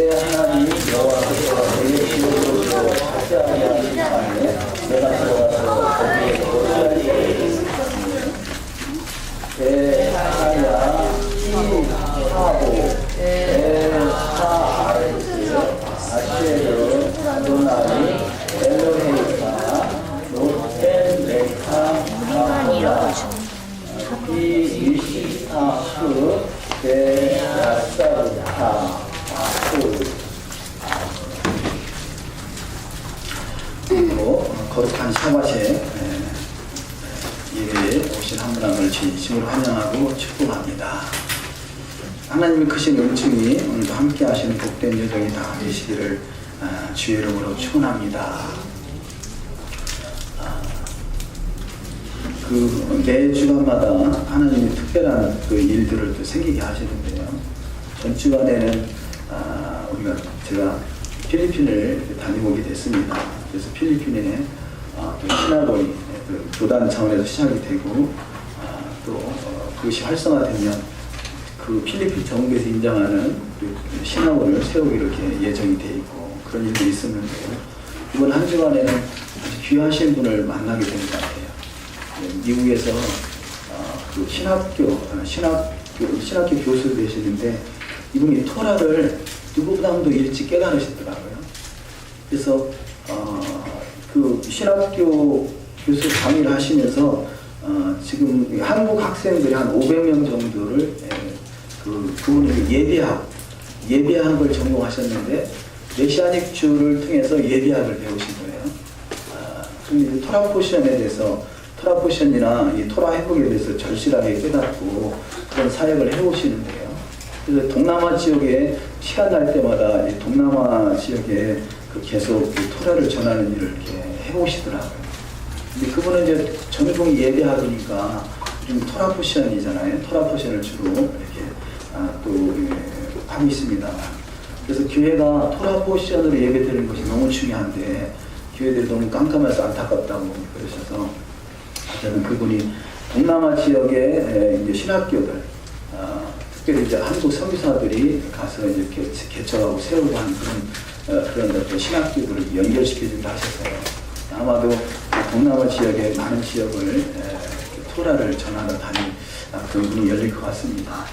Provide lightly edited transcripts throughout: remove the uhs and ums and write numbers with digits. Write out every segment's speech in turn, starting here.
하나님 여호와께서 내 지옥으로 차지하게 하시니 내가 들어가서 거기에 거주하리니 대하야 이하고 대사아르스 아쉐르 아도나이 엘로헤이카 노텐레카 마호라 비이시타흐 대야사르타 거룩한 샤바시에 예배에 오신 한 분 한 분을 진심으로 환영하고 축복합니다. 하나님의 크신 은총이 오늘도 함께 하시는 복된 여정이 다 되시기를 주의 이름으로 축원합니다. 매 주간마다 하나님이 특별한 그 일들을 또 생기게 하시는데요. 전 주간에는 제가 필리핀을 다녀오게 됐습니다. 그래서 필리핀에 신학원이 교단 차원에서 시작이 되고 그것이 활성화되면 그 필리핀 정부에서 인정하는 신학원을 세우기로 이렇게 예정이 되어 있고 그런 일도 있었는데요. 이번 한 주간에는 아주 귀하신 분을 만나게 된 것 같아요. 미국에서 그 신학교 교수 되시는데 이분이 토라를 누구보다도 일찍 깨달으시더라고요. 그래서 그 신학교 교수 강의를 하시면서 지금 한국 학생들이 한 500명 정도를 그분이 예비학을 전공하셨는데 메시아닉 주를 통해서 예비학을 배우신 거예요. 그런데 토라 포션에 대해서 토라 포션이나 이 토라 회복에 대해서 절실하게 깨닫고 그런 사역을 해오시는데요. 그래서 동남아 지역에 시간 날 때마다 이 동남아 지역에 계속 토라를 전하는 일을 이렇게 해오시더라고요. 근데 그분은 이제 전공이 예배학이니까 좀 토라 포션이잖아요. 토라 포션을 주로 이렇게 또 하고 있습니다. 그래서 교회가 토라 포션으로 예배드리는 것이 너무 중요한데 교회들이 너무 깜깜해서 안타깝다고 그러셔서 저는 그분이 동남아 지역의 이제 신학교들 특별히 이제 한국 선교사들이 가서 이제 개척하고 세우고 하는 그런 신학교들을 연결시켜주기로 하셔서요. 아마도 동남아 지역의 많은 지역을 토라를 전하러 다닐 그런 문이 열릴 것 같습니다.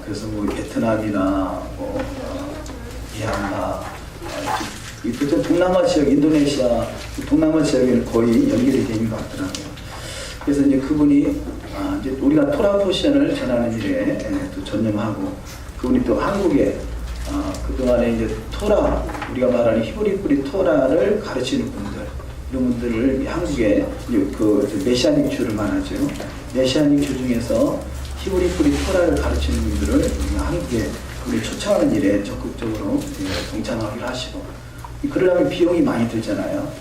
그래서 뭐 베트남이나 미얀마, 이쪽 동남아 지역, 인도네시아, 동남아 지역에는 거의 연결이 되는 것 같더라고요. 그래서 이제 그분이 이제 우리가 토라 포션을 전하는 일에 또 전념하고 그분이 또 한국에 그동안에 이제 토라, 우리가 말하는 히브리 뿌리 토라를 가르치는 분들, 이런 분들을 한국에 그 메시아닉 주를 말하죠. 메시아닉 주 중에서 히브리 뿌리 토라를 가르치는 분들을 한국에 우리 초청하는 일에 적극적으로 동참하기로 하시고 그러려면 비용이 많이 들잖아요.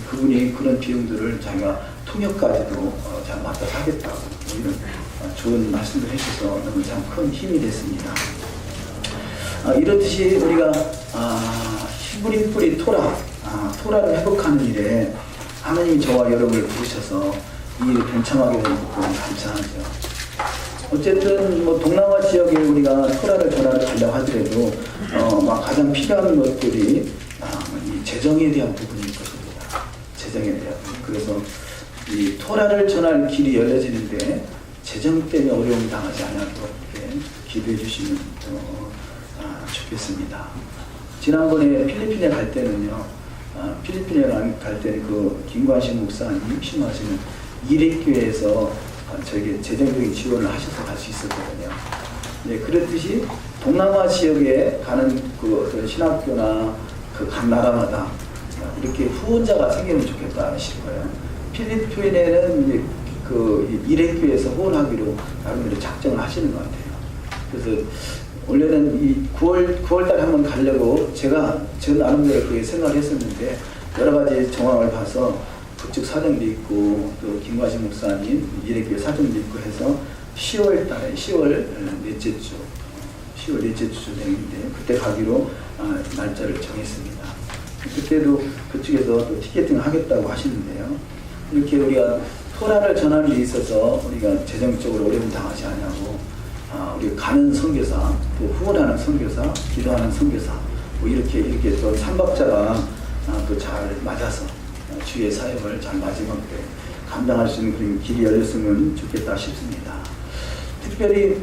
그분이 그런 비용들을 자기가 통역까지도 잘 맡아서 하겠다고 이런 좋은 말씀을 해주셔서 너무 참 큰 힘이 됐습니다. 이렇듯이 우리가 히브리 뿌리 토라를 회복하는 일에 하나님이 저와 여러분을 부르셔서 이 일에 동참하게 되는 것도 감사하죠. 어쨌든 뭐 동남아 지역에 우리가 토라를 전하러 가려고 하더라도 가장 필요한 것들이 이 재정에 대한 부분일 것입니다. 재정에 대한 부분. 그래서 이 토라를 전할 길이 열려지는데 재정 때문에 어려움을 당하지 않도록 이렇게 기도해 주시면 좋겠습니다. 지난번에 필리핀에 갈 때는요. 필리핀에 갈 때는 그 김관식 목사님 심하시는 이립교회에서 저에게 재정적인 지원을 하셔서 갈 수 있었거든요. 네, 그렇듯이 동남아 지역에 가는 그 신학교나 그 각 나라마다 이렇게 후원자가 생기면 좋겠다 싶어요. 필리핀에는 이제 그 이래교에서 후원하기로 나름대로 작정을 하시는 것 같아요. 그래서 원래는 이 9월달에 한번 가려고 저 나름대로 그렇게 생각을 했었는데 여러 가지 정황을 봐서 그쪽 사정도 있고 또 김과식 목사님 이래교회 사정도 있고 해서 10월달에 10월 넷째 주 되는데 그때 가기로 날짜를 정했습니다. 그때도 그쪽에서 또 티켓팅을 하겠다고 하시는데요. 이렇게 우리가 토라를 전하는 데 있어서 우리가 재정적으로 어려움 당하지 않냐고 우리 가는 선교사, 또 후원하는 선교사, 기도하는 선교사 뭐 이렇게 또 삼박자가 또 잘 맞아서 주의 사역을 잘 마지막에 감당할 수 있는 그런 길이 열렸으면 좋겠다 싶습니다. 특별히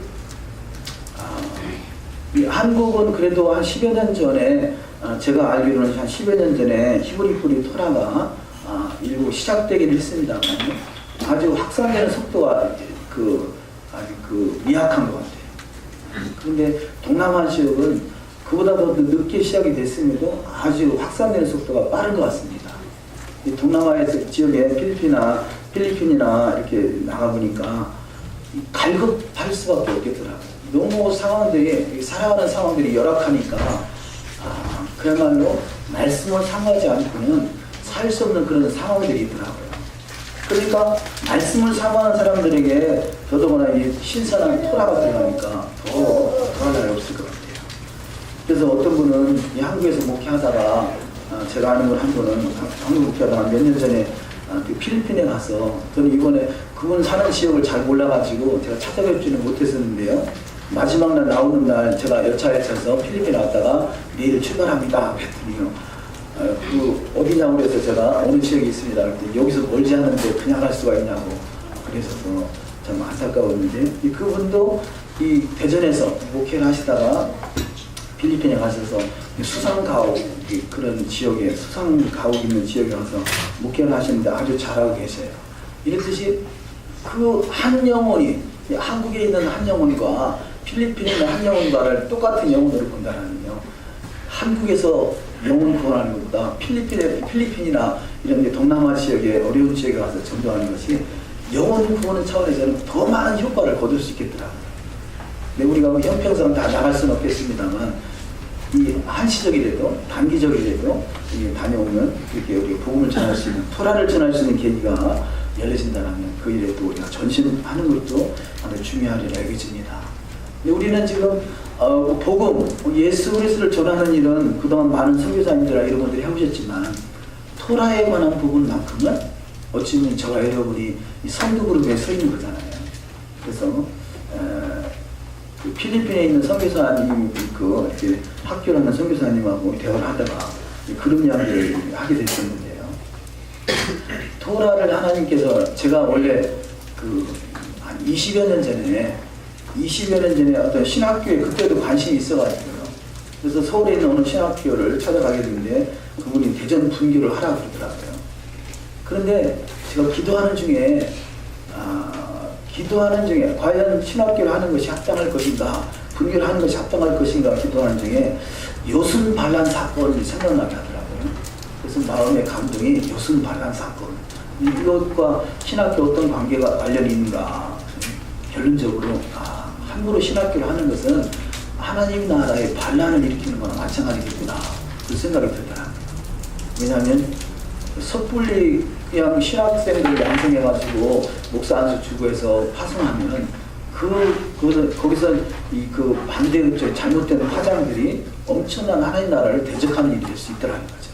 이 한국은 그래도 한 10여 년 전에 제가 알기로는 한 10여 년 전에 히브리 뿌리 토라가 일부 시작되긴 했습니다만 아주 확산되는 속도가 아주 미약한 것 같아요. 그런데 동남아 지역은 그보다 더 늦게 시작이 됐음에도 아주 확산되는 속도가 빠른 것 같습니다. 이 동남아에서 지역에 필리핀이나 이렇게 나가보니까 갈급할 수밖에 없겠더라고요. 너무 상황들이, 살아가는 상황들이 열악하니까 그야말로 말씀을 삼가지 않고는 살 수 없는 그런 상황들이 있더라고요. 그러니까 말씀을 삼가는 사람들에게 더더구나 이 신선한 토라가 들어가니까 더할 날이 없을 것 같아요. 그래서 어떤 분은 이 한국에서 목회하다가 제가 아는 분 한 분은 한국 목회하다가 몇 년 전에 그 필리핀에 가서 저는 이번에 그분 사는 지역을 잘 몰라가지고 제가 찾아뵙지는 못했었는데요. 마지막 날 나오는 날 제가 열차에 타서 필리핀에 왔다가 내일 출발합니다 그랬더니요. 어디냐고 그래서 제가 어느 지역에 있습니다. 그랬더니 여기서 멀지 않은데 그냥 갈 수가 있냐고 그래서 참 안타까웠는데 그분도 이 대전에서 목회를 하시다가 필리핀에 가셔서 수상가옥 그런 지역에 수상가옥 있는 지역에 가서 목회를 하시는데 아주 잘하고 계세요. 이랬듯이 그 한 영혼이 한국에 있는 한 영혼과 필리핀에 있는 한 영혼과를 똑같은 영혼으로 본다라면요. 한국에서 영혼 구원하는 것보다 필리핀이나 이런 데 동남아 지역의 어려운 지역에 가서 전도하는 것이 영혼 구원의 차원에서는 더 많은 효과를 거둘 수 있겠더라고요. 근데 우리가 뭐 형평성 다 나갈 수는 없겠습니다만 이 한시적이라도 단기적이라도 다녀오면 이렇게 우리가 복음을 전할 수 있는 토라를 전할 수 있는 계기가 열려진다면 그 일에 또 우리가 전심하는 것도 아주 중요하리라 여겨집니다. 우리는 지금 복음, 예수 그리스도를 전하는 일은 그동안 많은 선교사님들과 이런 분들이 해오셨지만 토라에 관한 부분만큼은 어찌 보면 저와 여러분이 이 선두 그룹에 서 있는 거잖아요. 그래서 그 필리핀에 있는 선교사님 이렇게 학교를 하는 선교사님하고 대화를 하다가 그런 이야기를 하게 됐었는데요. 토라를 하나님께서 제가 원래 한 20여 년 전에 어떤 신학교에 그때도 관심이 있어가지고요. 그래서 서울에 있는 어느 신학교를 찾아가게 됐는데 그분이 대전 분교를 하라고 그러더라고요. 그런데 제가 기도하는 중에 과연 신학교를 하는 것이 합당할 것인가, 분교를 하는 것이 합당할 것인가 기도하는 중에 요순 반란 사건이 생각나게 하더라고요. 그래서 마음의 감동이 요순 반란 사건. 이것과 신학교 어떤 관계가 관련이 있는가. 결론적으로 함부로 신학교를 하는 것은 하나님 나라의 반란을 일으키는 거나 마찬가지겠구나. 그 생각이 들더라고요. 왜냐하면 섣불리 그냥 신학생들 양성해가지고 목사 안수 주고 해서 파송하면 거기서 그 반대 잘못된 파장들이 엄청난 하나님 나라를 대적하는 일이 될 수 있더라는 거죠.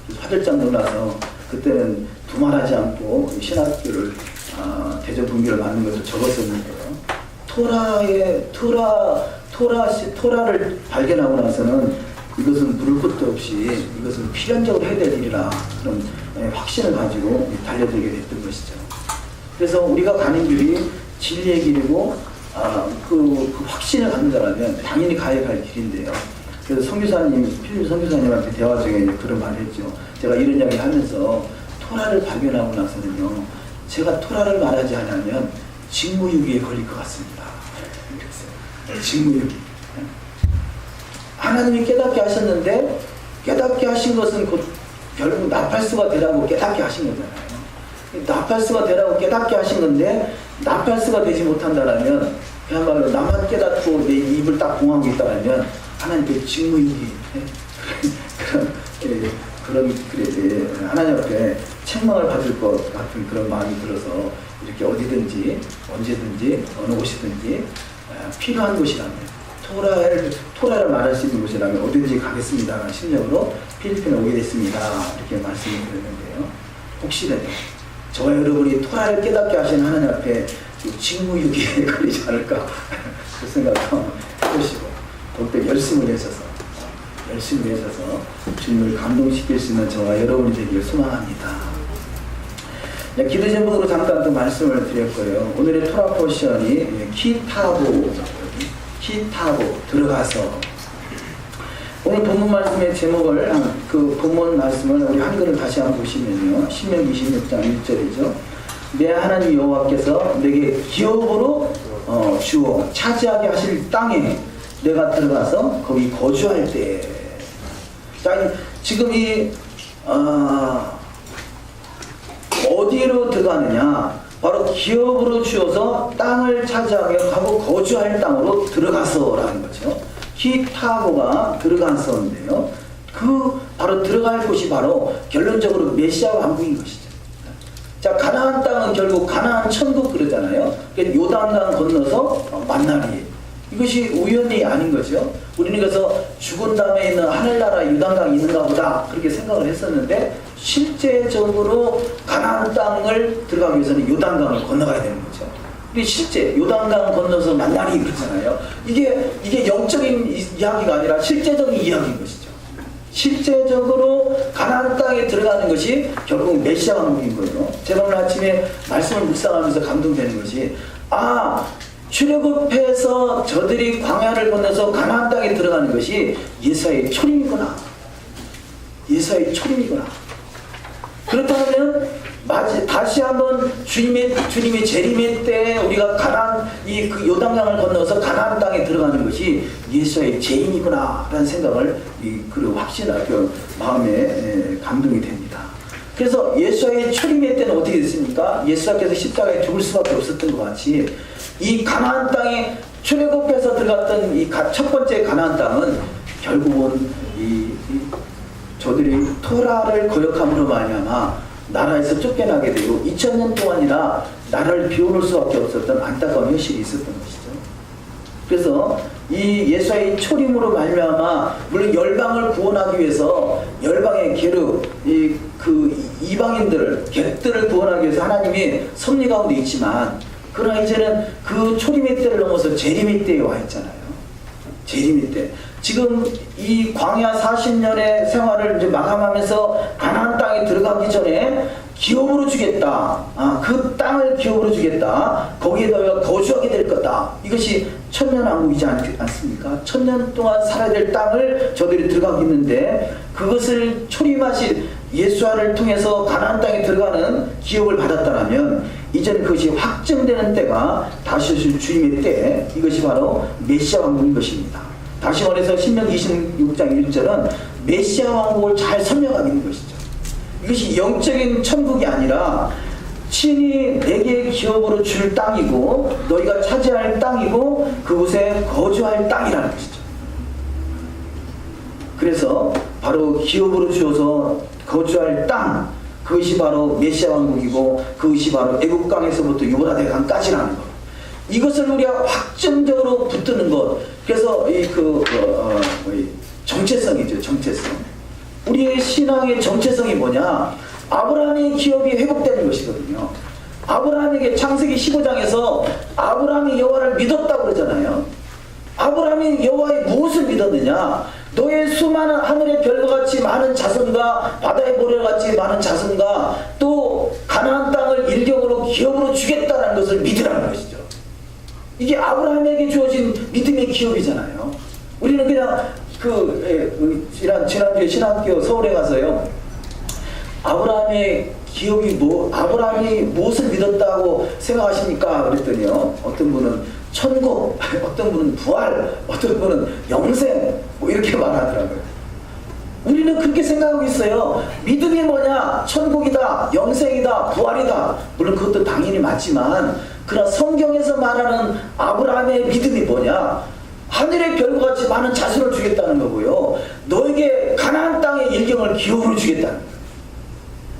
그래서 화들짝 놀라서 그때는 두말하지 않고 신학교를 대전 분교를 만든 것을 적었었는데요. 토라를 발견하고 나서는 이것은 물을 것도 없이 이것은 필연적으로 해야 될 일이라 그런 확신을 가지고 달려들게 됐던 것이죠. 그래서 우리가 가는 길이 진리의 길이고 그 확신을 갖는다면 당연히 가야 할 길인데요. 그래서 필리핀 선교사님한테 대화 중에 그런 말을 했죠. 제가 이런 이야기 하면서 토라를 발견하고 나서는요. 제가 토라를 말하지 않으면 직무유기에 걸릴 것 같습니다. 직무유기. 하나님이 깨닫게 하셨는데 깨닫게 하신 것은 곧 결국 나팔수가 되라고 깨닫게 하신 거잖아요. 나팔수가 되라고 깨닫게 하신 건데 나팔수가 되지 못한다라면 그야말로 나만 깨닫고 내 입을 딱 봉하고 있다면 하나님께 직무유기 그런 하나님 앞에 책망을 받을 것 같은 그런 마음이 들어서 이렇게 어디든지 언제든지 어느 곳이든지 필요한 곳이라면 토라를 말할 수 있는 곳이라면 어디든지 가겠습니다라는 심정으로 필리핀에 오게 됐습니다. 이렇게 말씀을 드렸는데요. 혹시라도 저와 여러분이 토라를 깨닫게 하신 하나님 앞에 직무유기에 걸리지 않을까 그 생각도 해보시고 더욱더 열심을 내셔서 열심히 하셔서 주님을 감동시킬 수 있는 저와 여러분이 되길 소망합니다. 기도 제목으로 잠깐 또 말씀을 드릴 거예요. 오늘의 토라 포션이 키타보 들어가서. 오늘 본문 말씀의 제목을 그 본문 말씀을 우리 한글을 다시 한번 보시면요, 신명기 26장 1절이죠. 내 하나님 여호와께서 내게 기업으로 주어 차지하게 하실 땅에 내가 들어가서 거기 거주할 때. 자, 지금 어디로 들어가느냐? 바로 기업으로 주어서 땅을 차지하게 하고 거주할 땅으로 들어가서라는 거죠. 키타보가 들어가서인데요. 그 바로 들어갈 곳이 바로 결론적으로 메시아 왕국인 것이죠. 자, 가나안 땅은 결국 가나안 천국 그러잖아요. 요단강 건너서 만나리. 이것이 우연이 아닌 거죠. 우리는 그래서 죽은 다음에 있는 하늘나라 요단강이 있는가 보다 그렇게 생각을 했었는데, 실제적으로 가나안 땅을 들어가기 위해서는 요단강을 건너가야 되는 거죠. 실제 요단강 건너서 만나리 그러잖아요. 이게 영적인 이야기가 아니라 실제적인 이야기인 것이죠. 실제적으로 가나안 땅에 들어가는 것이 결국 메시아 왕국인 거예요. 제가 오늘 아침에 말씀을 묵상하면서 감동되는 것이, 출애굽해서 저들이 광야를 건너서 가나안 땅에 들어가는 것이 예수의 초림이구나. 예수의 초림이구나. 그렇다면 다시 한번 주님의 재림의 때 우리가 가나안 그 요단강을 건너서 가나안 땅에 들어가는 것이 예수의 재림이구나라는 생각을 그리고 확신하고 마음에 감동이 됩니다. 그래서 예수의 초림의 때는 어떻게 됐습니까? 예수께서 십자가에 죽을 수밖에 없었던 것 같이 이 가나안 땅에 출애굽해서 들어갔던 이 첫 번째 가나안 땅은 결국은 저들이 토라를 거역함으로 말미암아 나라에서 쫓겨나게 되고 2000년 동안이나 나라를 비워놓을 수밖에 없었던 안타까운 현실이 있었던 것이죠. 그래서 이 예수의 초림으로 말미암아 물론 열방을 구원하기 위해서 열방의 계륵 그 이방인들을 객들을 구원하기 위해서 하나님이 섭리 가운데 있지만, 그러나 이제는 그 초림의 때를 넘어서 재림의 때에 와 있잖아요. 재림의 때. 지금 이 광야 40년의 생활을 이제 마감하면서 가나안 땅에 들어가기 전에 기업으로 주겠다. 그 땅을 기업으로 주겠다. 거기에 너희가 거주하게 될 거다. 이것이 천년왕국이지 않습니까? 1000년 동안 살아야 될 땅을 저들이 들어가겠는데, 그것을 초림하신 예수와를 통해서 가나안 땅에 들어가는 기업을 받았다면, 이제는 그것이 확정되는 때가 다시 오실 주님의 때, 이것이 바로 메시아 왕국인 것입니다. 다시 말해서 신명기 26장 1절은 메시아 왕국을 잘 설명하고 있는 것이죠. 이것이 영적인 천국이 아니라 친히 내게 기업으로 줄 땅이고 너희가 차지할 땅이고 그곳에 거주할 땅이라는 것이죠. 그래서 바로 기업으로 주어서 거주할 땅, 그것이 바로 메시아 왕국이고 그것이 바로 애국강에서부터 유브라데 강까지라는 것. 이것을 우리가 확정적으로 붙드는 것. 그래서 정체성이죠. 정체성. 우리의 신앙의 정체성이 뭐냐? 아브라함의 기업이 회복되는 것이거든요. 아브라함에게 창세기 15장에서 아브라함이 여호와를 믿었다고 그러잖아요. 아브라함이 여호와의 무엇을 믿었느냐? 너의 수많은 하늘의 별과 같이 많은 자손과 바다의 모래와 같이 많은 자손과 또 가나안 땅을 일격으로 기업으로 주겠다는 것을 믿으라는 것이죠. 이게 아브라함에게 주어진 믿음의 기업이잖아요. 우리는 그냥 지난주에 신학교 서울에 가서요, 아브라함의 기업이 아브라함이 무엇을 믿었다고 생각하십니까? 그랬더니요, 어떤 분은 천국, 어떤 분은 부활, 어떤 분은 영생, 이렇게 말하더라고요. 우리는 그렇게 생각하고 있어요. 믿음이 뭐냐? 천국이다, 영생이다, 부활이다. 물론 그것도 당연히 맞지만, 그러나 성경에서 말하는 아브라함의 믿음이 뭐냐? 하늘의 별과 같이 많은 자손을 주겠다는 거고요. 너에게 가나안 땅의 일경을 기업으로 주겠다는 거예요.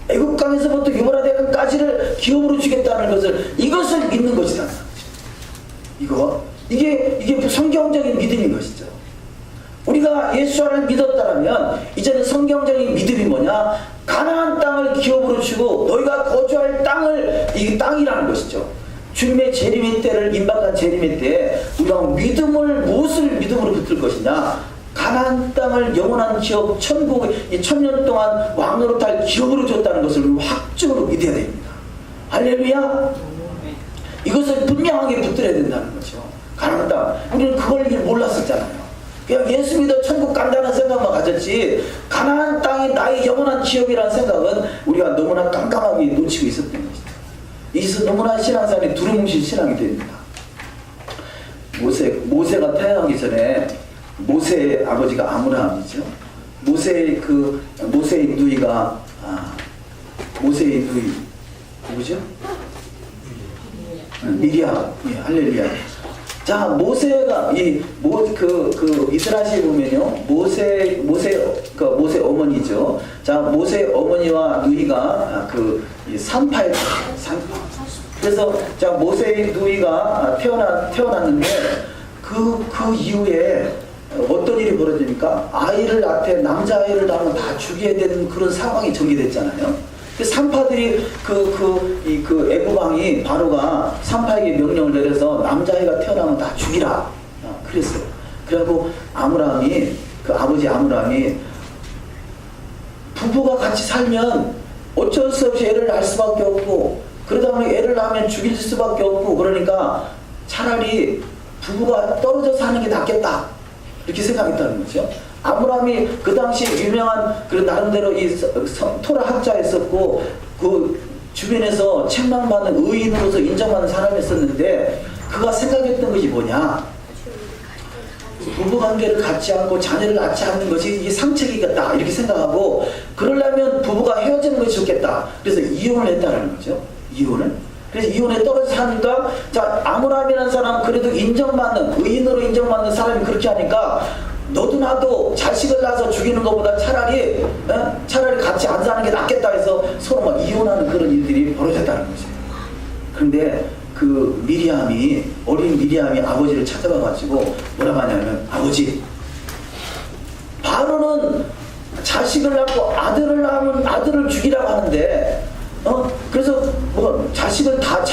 애국강에서부터 유브라데강까지를 기업으로 주겠다는 것을, 이것을 믿는 것이다. 이게 성경적인 믿음인 것이죠. 우리가 예수를 믿었다면 이제는 성경적인 믿음이 뭐냐? 가나안 땅을 기업으로 주고 너희가 거주할 땅을, 이 땅이라는 것이죠. 주님의 재림의 때를, 임박한 재림의 때에 우리가 무엇을 믿음으로 붙들 것이냐? 가나안 땅을 영원한 기업, 천국, 이 1000년 동안 왕노릇할 기업으로 줬다는 것을 확증으로 믿어야 됩니다. 할렐루야. 이것을 분명하게 붙들어야 된다는 거죠. 가나안 땅. 우리는 그걸 몰랐었잖아요. 그냥 예수 믿어 천국 간다는 생각만 가졌지 가나안 땅이 나의 영원한 기업이라는 생각은 우리가 너무나 깜깜하게 놓치고 있었던 것이죠. 이것은 너무나 신앙생활이 두루뭉실 신앙이 됩니다. 모세가 태어나기 전에 모세의 아버지가 아므람이죠. 모세의 누이가 모세의 누이 누구죠? 미리암. 예, 할렐루야. 자, 모세가 이스라엘에 보면요, 모세 어머니죠. 자, 모세 어머니와 누이가 산파에 산파. 그래서 자, 모세의 누이가 태어났는데 그 이후에 어떤 일이 벌어지니까 아이를 낳되 남자아이를 낳으면 다 죽여야 되는 그런 상황이 전개됐잖아요. 산파들이 애굽 왕이 바로가 산파에게 명령을 내려서 남자아이가 태어나면 다 죽이라 그랬어요. 그리고 아버지 아므람이 부부가 같이 살면 어쩔 수 없이 애를 낳을 수밖에 없고 그러다 보니 애를 낳으면 죽일 수밖에 없고 그러니까 차라리 부부가 떨어져 사는 게 낫겠다 이렇게 생각했다는 거죠. 아므람이 그 당시 유명한 나름대로 토라 학자였었고 그 주변에서 책망받는 의인으로서 인정받는 사람이었었는데 그가 생각했던 것이 뭐냐? 부부관계를 갖지 않고 자녀를 낳지 않는 것이 이게 상책이겠다 이렇게 생각하고 그러려면 부부가 헤어지는 것이 좋겠다. 그래서 이혼을 했다는 거죠. 그래서 이혼에 떨어져 사니까 자, 아므람이라는 사람은 그래도 의인으로 인정받는 사람이 그렇게 하니까 너도 나도 자식을 낳아서 죽이는 것보다 차라리 같이 안 사는 게 낫겠다 해서 서로 막 이혼하는 그런 일들이 벌어졌다는 거죠. 그런데 어린 미리암이 아버지를 찾아가 가지고 뭐라고 하냐면 아버지, 바로는 자식을 낳고 아들을 낳으면 아들을 죽이라고 하는데 그래서 자식을 다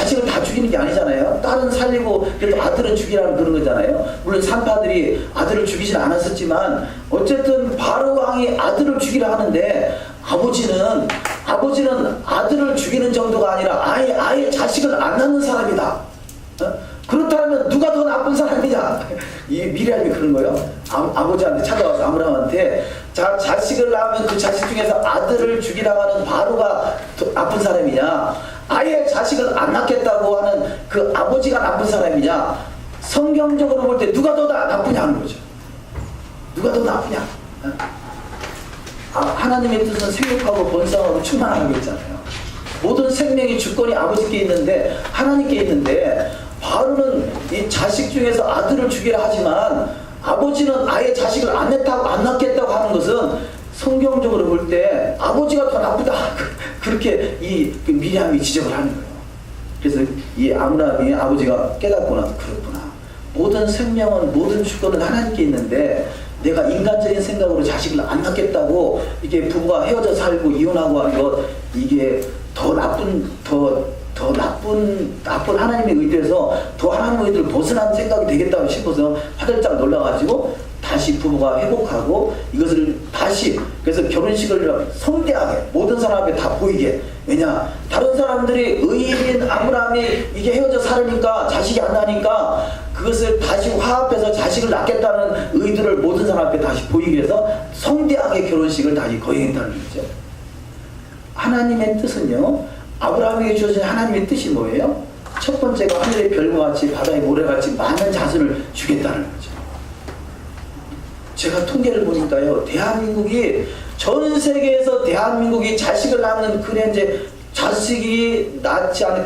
죽이는 게 아니잖아요. 딸은 살리고 그래도 아들은 죽이라는 그런 거잖아요. 물론 산파들이 아들을 죽이진 않았었지만 어쨌든 바로 왕이 아들을 죽이라 하는데 아버지는 아들을 죽이는 정도가 아니라 아예 자식을 안 낳는 사람이다. 그렇다면 누가 더 나쁜 사람이냐? 이 미리암이 그런 거예요. 아버지한테 찾아와서 아므람한테 자식을 낳으면 그 자식 중에서 아들을 죽이라고 하는 바로가 더 나쁜 사람이냐? 아예 자식을 안 낳겠다고 하는 그 아버지가 나쁜 사람이냐? 성경적으로 볼 때 누가 더 나쁘냐 하는 거죠. 누가 더 나쁘냐? 하나님의 뜻은 생육하고 번성하고 충만하라고 했잖아요. 모든 생명의 주권이 아버지께 있는데 하나님께 있는데 바로는 이 자식 중에서 아들을 죽이라 하지만 아버지는 아예 자식을 안 낳겠다고 하는 것은 성경적으로 볼 때 아버지가 더 나쁘다 그렇게 미리암이 지적을 하는 거예요. 그래서 이 아므람이 아버지가 깨닫구나. 그렇구나. 모든 생명은 모든 주권은 하나님께 있는데 내가 인간적인 생각으로 자식을 안 낳겠다고 이게 부부가 헤어져 살고 이혼하고 하는 것 이게 더 나쁜 하나님의 의도에서 더 하나님의 의도를 벗어난 생각이 되겠다고 싶어서 화들짝 놀라가지고 다시 부부가 회복하고 이것을 다시 그래서 결혼식을 성대하게 모든 사람 앞에 다 보이게 왜냐 다른 사람들이 의인인 아므람이 이게 헤어져 살으니까 자식이 안 나니까 그것을 다시 화합해서 자식을 낳겠다는 의도를 모든 사람 앞에 다시 보이기 위해서 성대하게 결혼식을 다시 거행했다는 거죠. 하나님의 뜻은요 아브라함에게 주어진 하나님의 뜻이 뭐예요? 첫 번째가 하늘의 별과 같이 바다의 모래같이 많은 자손을 주겠다는 거죠. 제가 통계를 보니까요 대한민국이 전 세계에서 대한민국이 자식을 낳는 그런데 자식이 낳지 않은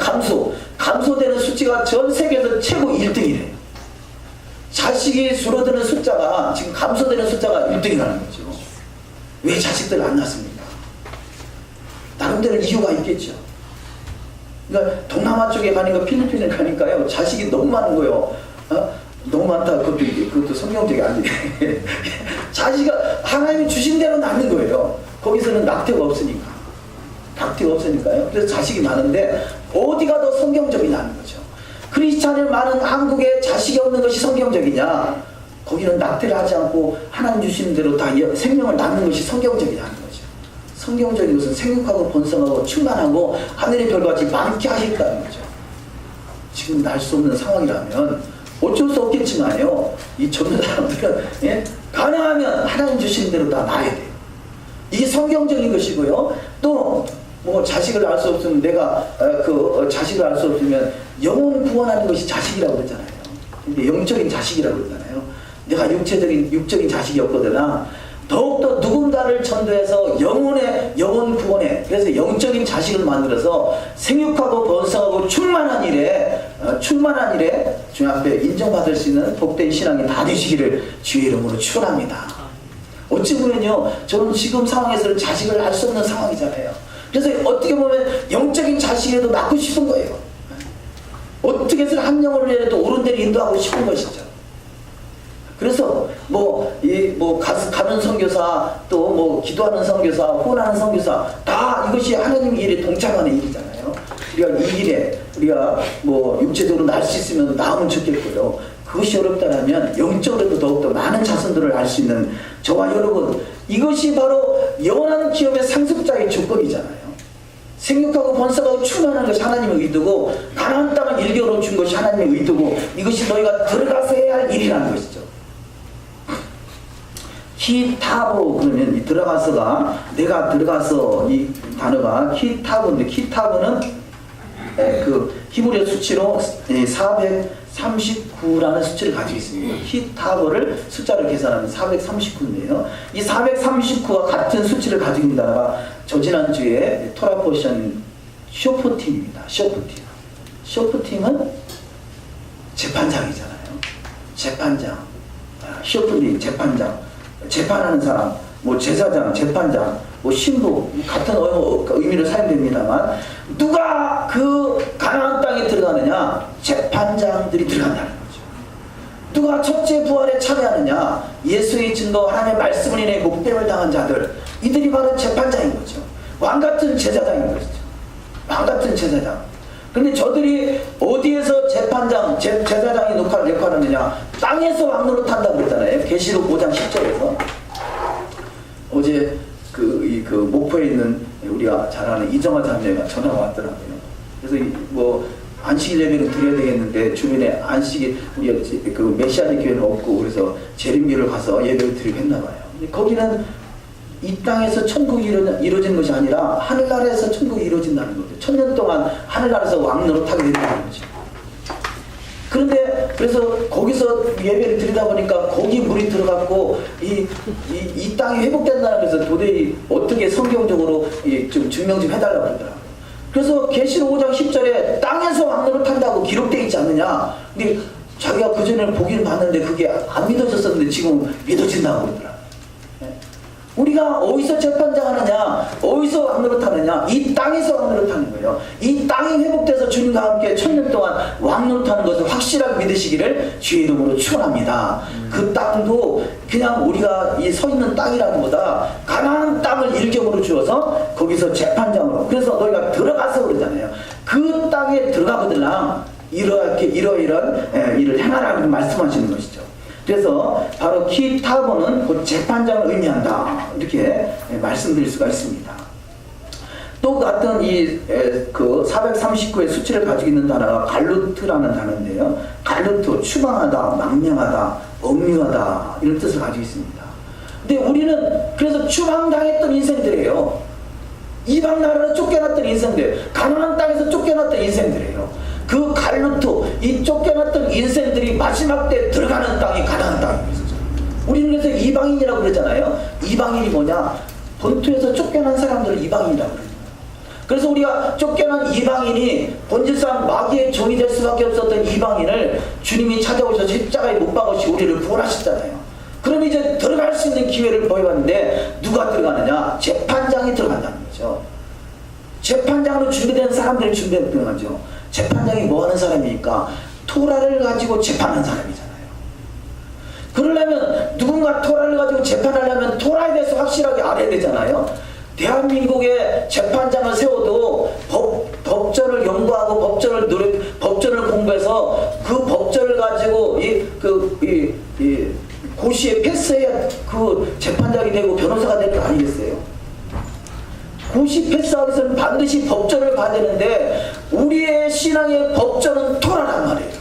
감소되는 수치가 전 세계에서 최고 1등이래요. 자식이 줄어드는 숫자가 지금 감소되는 숫자가 1등이라는 거죠. 왜 자식들 안 낳습니까? 나름대로 이유가 있겠죠. 그러니까 동남아 쪽에 가니까 필리핀에 가니까요 자식이 너무 많은 거예요. 너무 많다. 그것도 성경적이 아니에요. 자식이 하나님이 주신 대로 낳는 거예요. 거기서는 낙태가 없으니까요. 그래서 자식이 많은데 어디가 더 성경적이냐는 거죠. 크리스찬을 많은 한국에 자식이 없는 것이 성경적이냐? 거기는 낙태를 하지 않고 하나님 주시는 대로 다 생명을 낳는 것이 성경적이라는 거죠. 성경적인 것은 생육하고 번성하고 충만하고 하늘의 별같이 많게 하셨다는 거죠. 지금 날 수 없는 상황이라면 어쩔 수 없겠지만요, 이 젊은 사람들은 가능하면 하나님 주시는 대로 다 낳아야 돼요. 이게 성경적인 것이고요. 또 뭐 자식을 낳을 수 없으면 내가 자식을 낳을 수 없으면 영혼 구원하는 것이 자식이라고 그러잖아요. 근데 영적인 자식이라고 그러잖아요. 내가 육적인 자식이 없거나 더욱더 누군가를 전도해서 영혼 구원에, 그래서 영적인 자식을 만들어서 생육하고 번성하고 충만한 일에 주님 앞에 인정받을 수 있는 복된 신앙이 다 되시기를 주의 이름으로 축원합니다. 어찌 보면요, 저는 지금 상황에서는 자식을 낳을 수 없는 상황이잖아요. 그래서 어떻게 보면 영적인 자식이라도 낳고 싶은 거예요. 어떻게 해서 한 영혼이라도 옳은 데를 인도하고 싶은 것이죠. 그래서 가는 선교사, 또 뭐 기도하는 선교사, 후원하는 선교사, 다 이것이 하나님 일에 동참하는 일이잖아요. 우리가 이 일에 우리가 뭐 육체적으로 날 수 있으면 나으면 좋겠고요. 그것이 어렵다면 영적으로도 더욱더 많은 자손들을 알 수 있는 저와 여러분, 이것이 바로 영원한 기업의 상속자의 조건이잖아요. 생육하고 번성하고 충만하는 것이 하나님의 의도고, 가나안 땅을 일격으로 준 것이 하나님의 의도고, 이것이 너희가 들어가서 해야 할 일이라는 것이죠. 키타보, 그러면 이 들어가서가, 내가 들어가서, 이 단어가 키타보인데, 키타보는 그 히브리어 수치로 439라는 수치를 가지고 있습니다. 키타보를 숫자를 계산하면 439인데요. 이 439와 같은 수치를 가지고 있는 단어가 저지난주에 토라 포션 쇼프팀입니다. 쇼프팀은 재판장이잖아요. 재판장, 쇼프팀, 재판장, 재판하는 사람, 뭐 제사장, 재판장, 뭐 신부, 같은 의미로 사용됩니다만, 누가 그 가나안 땅에 들어가느냐? 재판장들이 들어간다는 거죠. 누가 첫째 부활에 참여하느냐? 예수의 증거, 하나님의 말씀을 인해 목배임을 당한 자들, 이들이 바로 재판장인 거죠. 왕같은 제사장인 것이죠. 왕같은 제사장. 근데 저들이 어디에서 제사장이 역할하느냐? 땅에서 왕노릇 한다고 그랬잖아요. 계시록 5장 10절에서. 어제 그 목포에 있는 우리가 잘 아는 이정화 자매가 전화가 왔더라고요. 그래서 뭐 안식 예배를 드려야 되겠는데 주변에 안식이 우리 그 메시아의 교회는 없고, 그래서 재림교를 가서 예배를 드리고 했나 봐요. 거기는 이 땅에서 천국이 이루어지는 것이 아니라 하늘나라에서 천국이 이루어진다는 거죠. 1000년 동안 하늘나라에서 왕노릇하게 된다는 거죠. 그런데 그래서 거기서 예배를 드리다 보니까 거기 물이 들어갔고 이 땅이 회복된다는 것에서 도저히 어떻게 성경적으로 좀 증명 좀 해달라고 그러더라고요. 그래서 계시록 5장 10절에 땅에서 왕노릇 한다고 기록되어 있지 않느냐. 근데 자기가 그전에 보기는 봤는데 그게 안 믿어졌었는데 지금 믿어진다고 그러더라고요. 우리가 어디서 재판장 하느냐, 어디서 왕노릇 하느냐? 이 땅에서 왕노릇 하는 거예요. 이 땅이 회복돼서 주님과 함께 1000년 동안 왕노릇 하는 것을 확실하게 믿으시기를 주의 이름으로 축원합니다. 그 땅도 그냥 우리가 이 서 있는 땅이라는 것보다 가나안 땅을 일격으로 주어서 거기서 재판장으로, 그래서 너희가 들어가서 그러잖아요. 그 땅에 들어가거들랑 이러한 일을 행하라고 말씀하시는 것이죠. 그래서 바로 키타보는 곧 재판장을 의미한다, 이렇게 말씀드릴 수가 있습니다. 또 같은 그 439의 수치를 가지고 있는 단어가 갈루트라는 단어인데요. 갈루트, 추방하다, 망명하다, 억류하다, 이런 뜻을 가지고 있습니다. 근데 우리는 그래서 추방당했던 인생들이에요. 이방 나라로 쫓겨났던 인생들, 가나안 땅에서 쫓겨났던 인생들이에요. 그 갈루트, 이 쫓겨났던 인생들이 마지막 때 들어가는 땅이 가나안 땅이었어요. 우리는 그래서 이방인이라고 그러잖아요. 이방인이 뭐냐? 본토에서 쫓겨난 사람들을 이방인이라고 그래요. 그래서 우리가 쫓겨난 이방인이 본질상 마귀의 종이 될 수밖에 없었던 이방인을 주님이 찾아오셔서 십자가에 못 박으시고 우리를 구원하셨잖아요. 그럼 이제 들어갈 수 있는 기회를 보여봤는데 누가 들어가느냐? 재판장이 들어간다는 거죠. 재판장으로 준비된 사람들이 준비된 거죠. 재판장이 뭐 하는 사람이니까? 토라를 가지고 재판하는 사람이잖아요. 그러려면 누군가 토라를 가지고 재판하려면 토라에 대해서 확실하게 알아야 되잖아요. 대한민국에 재판장을 세워도 법전을 연구하고 법전을 공부해서 그 법전을 가지고 고시에 패스해야 그 재판장이 되고 변호사가 되는 거 아니겠어요? 고시 패스하기 위해서는 반드시 법전을 봐야 되는데 우리의 신앙의 법전은 토라란 말이에요.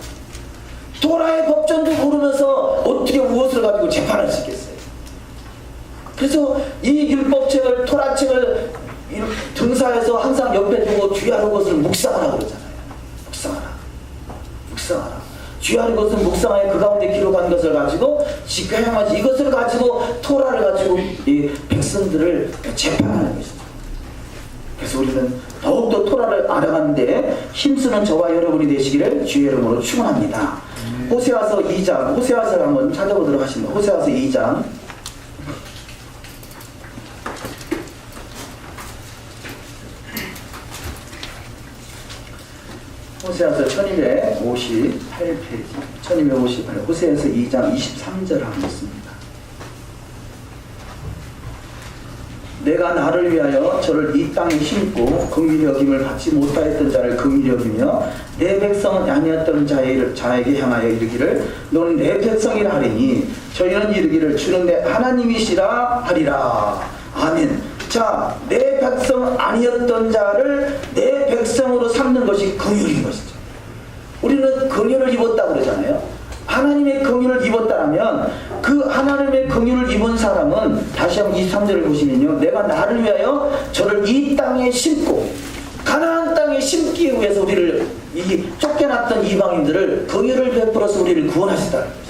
토라의 법전도 모르면서 어떻게 무엇을 가지고 재판할 수 있겠어요? 그래서 이 율법책을 토라책을 등사해서 항상 옆에 두고 주의하는 것을 묵상하라 그러잖아요. 묵상하라. 주의하는 것은 묵상하여 그 가운데 기록한 것을 가지고 지켜야만 이것을 가지고 토라를 가지고 이 백성들을 재판하는 것입니다. 그래서 우리는 더욱더 토라를 알아가는데 힘쓰는 저와 여러분이 되시기를 주의 이름으로 축원합니다. 호세아서 2장, 호세아서를 한번 찾아보도록 하십니다. 호세아서 2장. 호세아서 1258페이지, 1258, 호세아서 2장 23절 하고 있습니다. 내가 나를 위하여 저를 이 땅에 심고 긍휼히 여김을 받지 못하였던 자를 긍휼히 여기며 내 백성은 아니었던 자에게 향하여 이르기를 너는 내 백성이라 하리니 저희는 이르기를 주는 내 하나님이시라 하리라. 아멘. 자, 내 백성 아니었던 자를 내 백성으로 삼는 것이 긍휼인 것이죠. 우리는 긍휼을 입었다고 그러잖아요. 하나님의 긍휼을 입었다면 그 하나님의 긍휼을 입은 사람은 다시 한번 23절을 보시면요, 내가 나를 위하여 저를 이 땅에 심고 가나안 땅에 심기 위해서 우리를 이 쫓겨났던 이방인들을 긍휼을 베풀어서 우리를 구원하시다는 것이죠.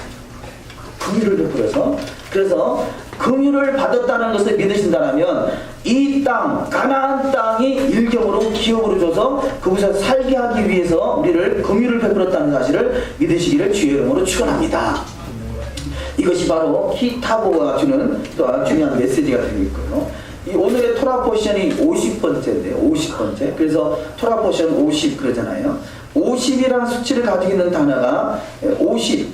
긍휼을 베풀어서. 그래서 긍휼을 받았다는 것을 믿으신다면 이 땅, 가나안 땅이 일경으로 기업으로 줘서 그곳에서 살게 하기 위해서 우리를 긍휼을 베풀었다는 사실을 믿으시기를 주의 이름으로 축원합니다. 이것이 바로 키타보가 주는 또 중요한 메시지가 되고 있고요. 이 오늘의 토라 포션이 50번째인데요. 50번째. 그래서 토라 포션 50 그러잖아요. 50이라는 수치를 가지고 있는 단어가 50.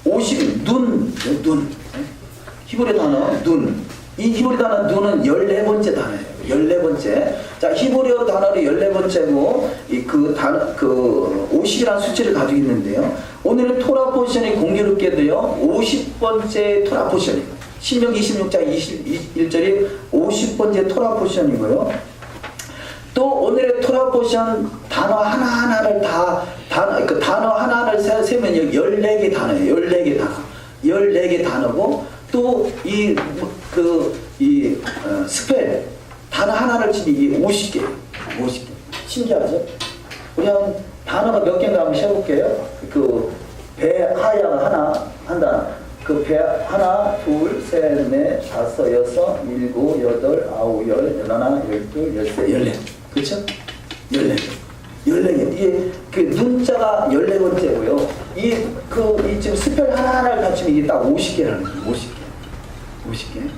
50, 눈. 히브리 단어 눈. 이 히브리 단어 눈은 14번째 단어예요. 14번째. 자, 히브리어 단어로 14번째고 그 단어 그 50이라는 수치를 가지고 있는데요. 오늘은 토라 포션이 공교롭게도요. 50번째 토라 포션이고 신명기 26장 21절이 50번째 토라 포션이고요. 또 오늘의 토라 포션 단어 하나하나를 그 단어 하나를 세면 14개 단어예요. 14개 단어. 14개 단어고 또 스펠 단어 하나를 치면 이게 50개. 50개. 신기하죠? 우리 한번 단어가 몇 개인가 한번 세볼게요. 그 배 하야가 하나 한다. 그 배 하나, 둘, 셋, 넷, 다섯, 여섯, 일곱, 여덟, 아홉, 열, 열하나, 열둘, 열세, 열네. 그렇죠? 14개. 14개. 이게 그 눈자가 14번째고요. 이 지금 스펠 하나하나를 갖추면 이게 딱 50개라는 거예요. 50개. 네.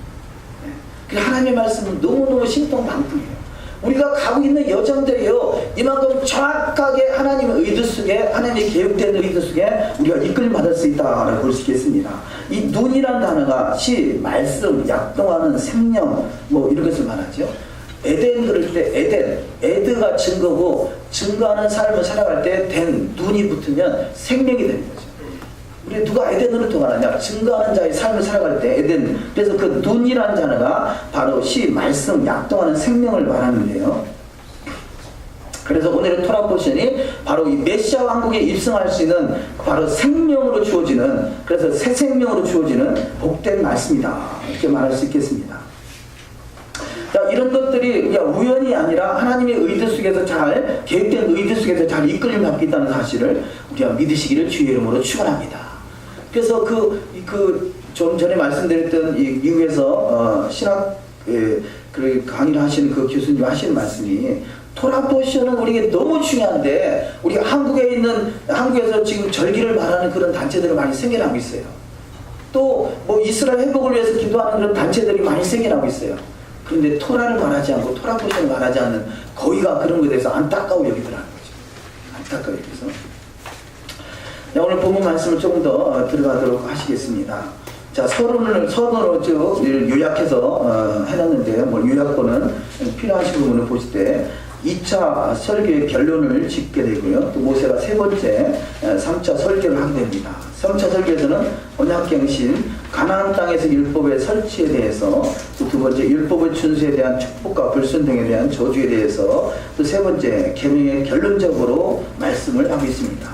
그 하나님의 말씀은 너무너무 신통방통이에요. 우리가 가고 있는 여정들이요, 이만큼 정확하게 하나님의 의도 속에, 하나님의 계획된 의도 속에 우리가 이끌림 받을 수 있다라고 볼 수 있겠습니다. 이 눈이란 단어가 시, 말씀, 약동하는 생명, 뭐 이런 것을 말하죠. 에덴 그럴 때 에드가 증거고 증거하는 삶을 살아갈 때 된 눈이 붙으면 생명이 되는 거죠. 우리 누가 에덴으로 통하느냐? 증거하는 자의 삶을 살아갈 때 에덴. 그래서 그 눈이라는 단어가 바로 시, 말씀, 약동하는 생명을 말하는데요. 그래서 오늘의 토라 포션이 바로 이 메시아 왕국에 입성할 수 있는 바로 생명으로 주어지는, 그래서 새 생명으로 주어지는 복된 말씀이다, 이렇게 말할 수 있겠습니다. 자, 이런 것들이 그냥 우연이 아니라 하나님의 의도 속에서 잘 계획된 의도 속에서 잘 이끌림 받고 있다는 사실을 우리가 믿으시기를 주의 이름으로 축원합니다. 그래서 좀 전에 말씀드렸던 이 미국에서 신학 그 강의를 하시는 그 교수님 하시는 말씀이 토라 포션은 우리에게 너무 중요한데 우리 한국에서 지금 절기를 말하는 그런 단체들이 많이 생겨나고 있어요. 또 뭐 이스라엘 회복을 위해서 기도하는 그런 단체들이 많이 생겨나고 있어요. 그런데 토라를 말하지 않고 토라 포션을 말하지 않는 거의가 그런 것에 대해서 안타까워 여기더라는 거죠. 안타까워 여기서. 네, 오늘 본문 말씀을 조금 더 들어가도록 하시겠습니다. 자, 서론으로 쭉 요약해서 해놨는데요. 뭐 요약본은 필요하신 부분을 보실 때 2차 설교의 결론을 짓게 되고요. 또 모세가 세 번째 3차 설교를 하게 됩니다. 3차 설교에서는 언약갱신, 가나안 땅에서 율법의 설치에 대해서, 또 두 번째 율법의 준수에 대한 축복과 불순종에 대한 저주에 대해서, 또 세 번째 계명의 결론적으로 말씀을 하고 있습니다.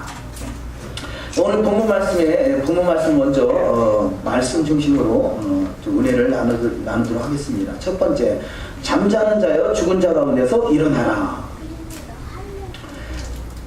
오늘 본문 말씀 먼저 말씀 중심으로 좀 은혜를 나누도록 하겠습니다. 첫 번째, 잠자는 자여 죽은 자 가운데서 일어나라.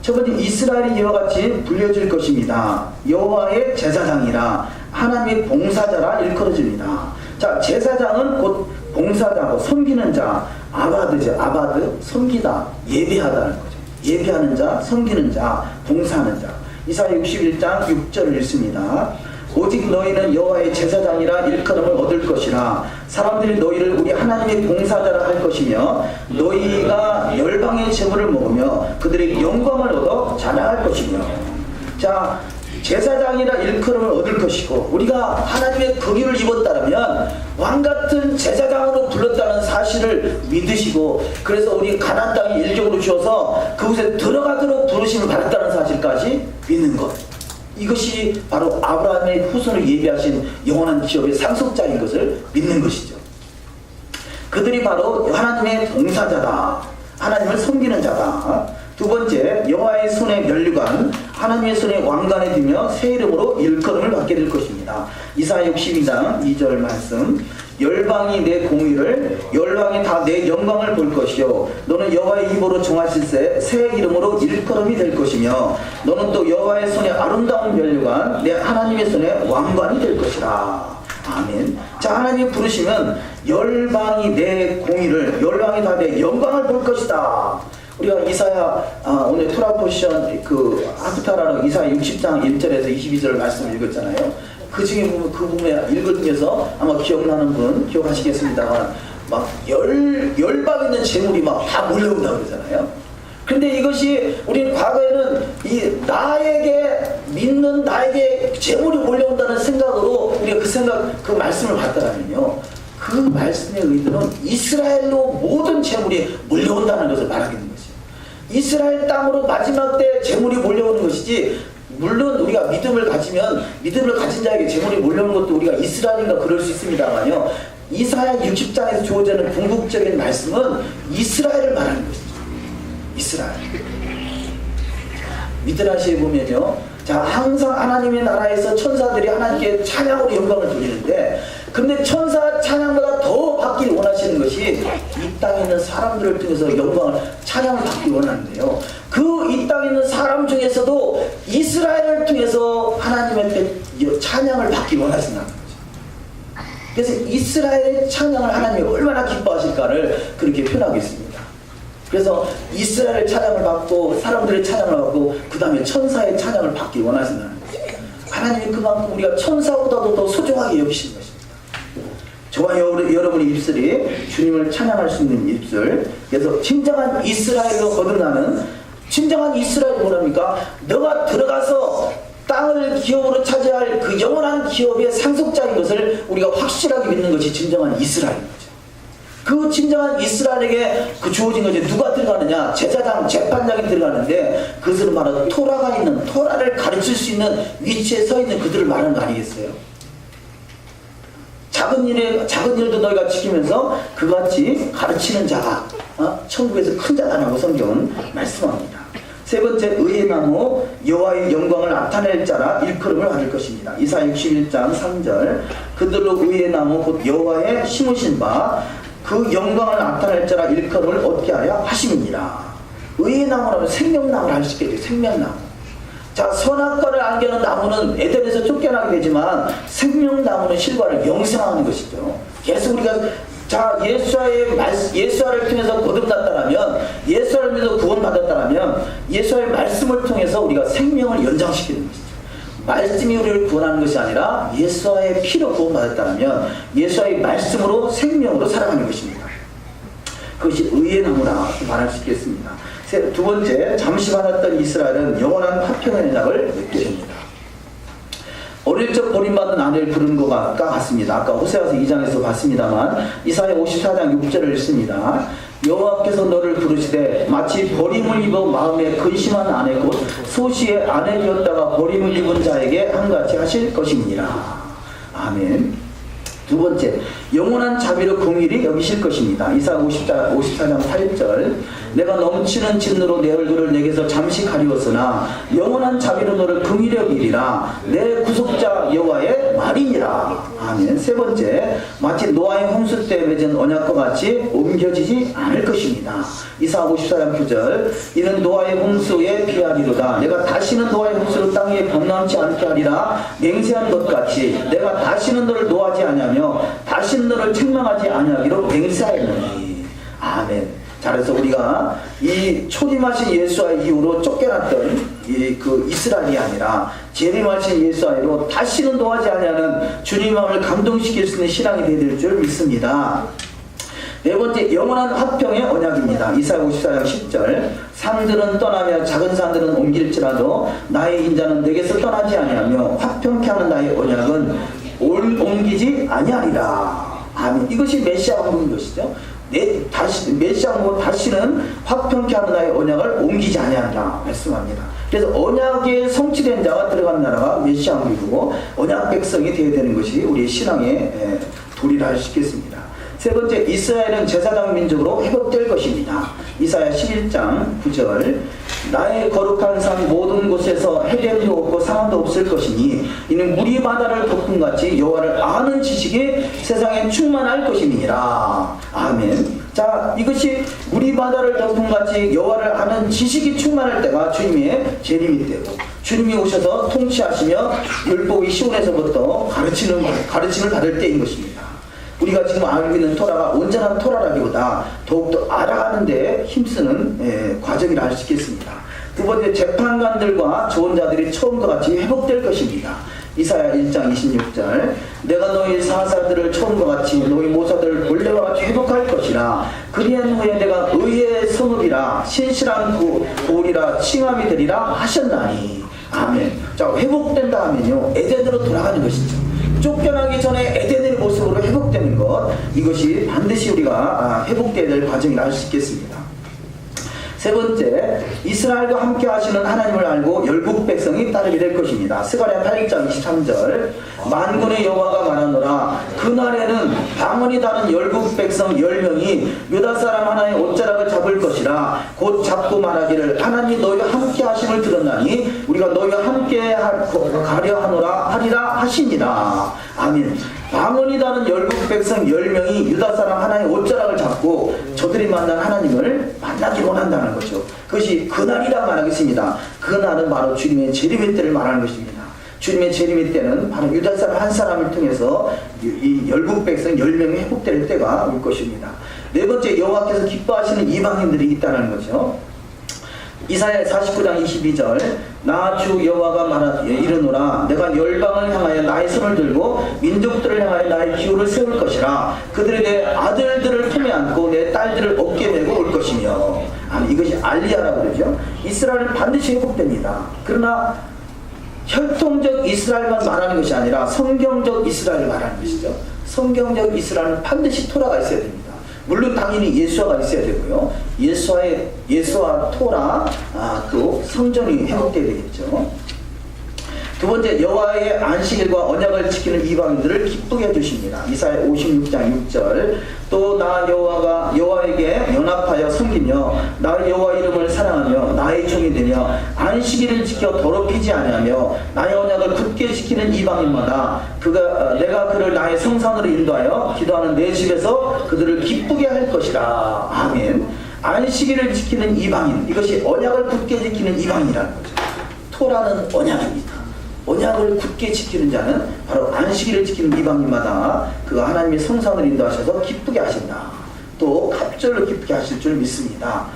첫 번째, 이스라엘이 이와 같이 불려질 것입니다. 여호와의 제사장이라 하나님의 봉사자라 일컬어집니다. 자, 제사장은 곧 봉사자고 섬기는 자, 아바드죠. 아바드, 섬기다, 예배하다는 거죠. 예배하는 자, 섬기는 자, 봉사하는 자. 이사야 61장 6절을 읽습니다. 오직 너희는 여호와의 제사장이라 일컬음을 얻을 것이라. 사람들이 너희를 우리 하나님의 봉사자라 할 것이며 너희가 열방의 제물을 먹으며 그들의 영광을 얻어 자랑할 것이며. 자, 제사장이라 일컬음을 얻을 것이고, 우리가 하나님의 긍휼을 입었다면 왕같은 제사장으로 불렀다는 사실을 믿으시고, 그래서 우리 가나안 땅에 일적으로 주셔서 그곳에 들어가도록 부르심을 받았다는 사실까지 믿는 것. 이것이 바로 아브라함의 후손을 예비하신 영원한 기업의 상속자인 것을 믿는 것이죠. 그들이 바로 하나님의 봉사자다. 하나님을 섬기는 자다. 두 번째, 여호와의 손에 면류관, 하나님의 손에 왕관에 들며 새 이름으로 일컬음을 받게 될 것입니다. 이사야 62장 2절 말씀. 열방이 내 공의를, 열방이 다 내 영광을 볼 것이요 너는 여호와의 입으로 정하실세 새 이름으로 일컬음이 될 것이며 너는 또 여호와의 손에 아름다운 면류관, 내 하나님의 손에 왕관이 될 것이라. 아멘. 자, 하나님 부르시면 열방이 내 공의를, 열방이 다 내 영광을 볼 것이다. 우리가 이사야 오늘 토라 포지션 하프타라는 이사야 60장 1절에서 22절 말씀을 읽었잖아요. 그 중에 보면 그 부분에 읽으면서 아마 기억나는 분 기억하시겠습니다만 막 열방 있는 재물이 막 다 몰려온다고 그러잖아요. 근데 이것이 우리는 과거에는 이 믿는 나에게 재물이 몰려온다는 생각으로 우리가 그 말씀을 봤다면요. 그 말씀의 의도는 이스라엘로 모든 재물이 몰려온다는 것을 말하게 된 것이에요. 이스라엘 땅으로 마지막 때 재물이 몰려오는 것이지, 물론 우리가 믿음을 가진 자에게 재물이 몰려오는 것도 우리가 이스라엘인가 그럴 수 있습니다만요. 이사야 60장에서 주어지는 궁극적인 말씀은 이스라엘을 말하는 것이죠. 이스라엘. 미드라시에 보면요. 자, 항상 하나님의 나라에서 천사들이 하나님께 찬양으로 영광을 돌리는데, 근데 천사 찬양보다 더 받기를 원하시는 것이 이 땅에 있는 사람들을 통해서 찬양을 받기 원하는데요. 그 이 땅에 있는 사람 중에서도 이스라엘을 통해서 하나님의 찬양을 받기 원하신다는 거죠. 그래서 이스라엘의 찬양을 하나님이 얼마나 기뻐하실까를 그렇게 표현하고 있습니다. 그래서 이스라엘의 찬양을 받고 사람들의 찬양을 받고 그 다음에 천사의 찬양을 받기 원하신다는 거죠. 하나님이 그만큼 우리가 천사보다도 더 소중하게 여기시는 것입니다. 저와 여러분의 입술이 주님을 찬양할 수 있는 입술. 그래서 진정한 이스라엘로 거듭나는, 진정한 이스라엘이 뭐랍니까? 너가 들어가서 땅을 기업으로 차지할 그 영원한 기업의 상속자인 것을 우리가 확실하게 믿는 것이 진정한 이스라엘인 거죠. 그 진정한 이스라엘에게 주어진 것이 누가 들어가느냐? 제사장, 재판장이 들어가는데, 그것은 바로 토라가 있는, 토라를 가르칠 수 있는 위치에 서 있는 그들을 말하는 거 아니겠어요? 작은 일도 너희가 지키면서 그같이 가르치는 자가 천국에서 큰 자다라고 성경은 말씀합니다. 세 번째, 의의 나무, 여호와의 영광을 나타낼 자라 일컬음을 받을 것입니다. 이사야 61장 3절. 그들로 의의 나무 곧 여호와의 심으신 바 그 영광을 나타낼 자라 일컬음을 얻게 하려 하심이니라. 의의 나무라면 생명나무를 할 수 있겠죠. 생명나무. 자, 선악과를 안겨는 나무는 에덴에서 쫓겨나게 되지만 생명나무는 실과를 영생하는 것이죠. 계속 우리가 예수와를 통해서 거듭났다면, 예수와를 통해서 구원받았다면 예수와의 말씀을 통해서 우리가 생명을 연장시키는 것이죠. 말씀이 우리를 구원하는 것이 아니라 예수와의 피로 구원받았다면 예수와의 말씀으로 생명으로 살아가는 것입니다. 그것이 의의 나무라 말할 수 있겠습니다. 두 번째, 잠시 받았던 이스라엘은 영원한 화평의 낙을 맺게 됩니다. 어릴 적 버림받은 아내를 부르는 것과 같습니다. 아까 호세아서 2장에서 봤습니다만 이사야 54장 6절을 읽습니다. 여호와께서 너를 부르시되 마치 버림을 입어 마음에 근심한 아내 곧 소시의 아내 되었다가 버림을 입은 자에게 한같이 하실 것이니라. 아멘. 두 번째, 영원한 자비로 긍휼히 여기실 것입니다. 이사야 54장 8절 내가 넘치는 진노로 내 얼굴을 내게서 잠시 가리웠으나 영원한 자비로 너를 긍휼히 여기리라. 내 구속자 여호와의 말이니라. 아멘. 세 번째, 마치 노아의 홍수 때 맺은 언약과 같이 옮겨지지 않을 것입니다. 이사야 54장 9절 이는 노아의 홍수에 비하리로다. 내가 다시는 노아의 홍수를 땅 위에 범람치 않게 하리라. 맹세한 것 같이 내가 다시는 너를 노하지 아니하며 다시는 너를 책망하지 아니하기로 맹세하였느니. 아멘. 자, 그래서 우리가 이 초림하신 예수와 이후로 쫓겨났던 그 이스라엘이 아니라 재림하신 예수와로 다시는 노하지 아니하는 주님 마음을 감동시킬 수 있는 신앙이 되어야 될 줄 믿습니다. 네 번째, 영원한 화평의 언약입니다. 이사야 54장 10절 산들은 떠나며 작은 산들은 옮길지라도 나의 인자는 내게서 떠나지 아니하며 화평케 하는 나의 언약은 옮기지 아니하리라. 아멘. 이것이 메시아 왕국인 것이죠. 메시아 왕국은 다시는 화평케 하는 나의 언약을 옮기지 아니한다 말씀합니다. 그래서 언약에 성취된 자가 들어간 나라가 메시아 왕국이고 언약 백성이 되어야 되는 것이 우리의 신앙의 도리라 할 수 있겠습니다. 세 번째, 이스라엘은 제사장 민족으로 회복될 것입니다. 이사야 11장 9절 나의 거룩한 산 모든 곳에서 해됨도 없고 상함도 없을 것이니 이는 물이 바다를 덮음같이 여호와를 아는 지식이 세상에 충만할 것임이니라. 아멘. 자, 이것이 물이 바다를 덮음같이 여호와를 아는 지식이 충만할 때가 주님의 재림이 때고 주님이 오셔서 통치하시며 율법이 시온에서부터 가르침을 받을 때인 것입니다. 우리가 지금 알고 있는 토라가 온전한 토라라기보다 더욱더 알아가는 데 힘쓰는 과정이라 할 수 있겠습니다. 두 번째, 재판관들과 조언자들이 처음과 같이 회복될 것입니다. 이사야 1장 26절 내가 너희 사사들을 처음과 같이 너희 모사들을 본래와 같이 회복할 것이라. 그리한 후에 내가 의의 성읍이라 신실한 고울이라 칭함이 되리라 하셨나니. 아멘. 자, 회복된다 하면요 에덴으로 돌아가는 것이죠. 쫓겨나기 전에 에덴의 모습으로 회복되는 것, 이것이 반드시 우리가 회복되어야 될 과정이라 할 수 있겠습니다. 세 번째, 이스라엘과 함께 하시는 하나님을 알고 열국 백성이 따르게 될 것입니다. 스가랴 8장 23절 만군의 여호와가 말하노라. 그날에는 방언이 다른 열국 백성 10명이 유다 사람 하나의 옷자락을 잡을 것이라. 곧 잡고 말하기를 하나님 너희와 함께 하심을 들었나니 우리가 너희와 함께 가려 하리라 하시니라. 아멘. 방언이 다른 열국 백성 10명이 유다 사람 하나의 옷자락을 잡고 저들이 만난 하나님을 만나기 원한다는 거죠. 그것이 그날이라 말하겠습니다. 그날은 바로 주님의 재림의 때를 말하는 것입니다. 주님의 재림의 때는 바로 유다 사람 한 사람을 통해서 이 열국 백성 10명이 회복될 때가 올 것입니다. 네 번째, 여호와께서 기뻐하시는 이방인들이 있다는 거죠. 이사야 49장 22절 나 주 여호와가 이르노라. 내가 열방을 향하여 나의 손을 들고 민족들을 향하여 나의 기호를 세울 것이라. 그들이 내 아들들을 품에 안고 내 딸들을 어깨에 메고 올 것이며. 이것이 알리야라고 그러죠. 이스라엘은 반드시 회복됩니다. 그러나 혈통적 이스라엘만 말하는 것이 아니라 성경적 이스라엘을 말하는 것이죠. 성경적 이스라엘은 반드시 토라가 있어야 됩니다. 물론 당연히 예수화가 있어야 되고요. 예수와 토라, 또 성전이 회복되어야 되겠죠. 두 번째, 여호와의 안식일과 언약을 지키는 이방인들을 기쁘게 해주십니다. 이사야 56장 6절 또 나 여호와가 여호와에게 연합하여 섬기며 나의 여호와 이름을 사랑하며 나의 종이 되며 안식일을 지켜 더럽히지 아니하며 나의 언약을 굳게 지키는 이방인마다 내가 그를 나의 성산으로 인도하여 기도하는 내 집에서 그들을 기쁘게 할 것이라. 아멘. 안식일을 지키는 이방인, 이것이 언약을 굳게 지키는 이방인이라는 거죠. 토라는 언약입니다. 언약을 굳게 지키는 자는 바로 안식일을 지키는 이방인마다 그 하나님의 성산을 인도하셔서 기쁘게 하신다. 또 갑절로 기쁘게 하실 줄 믿습니다.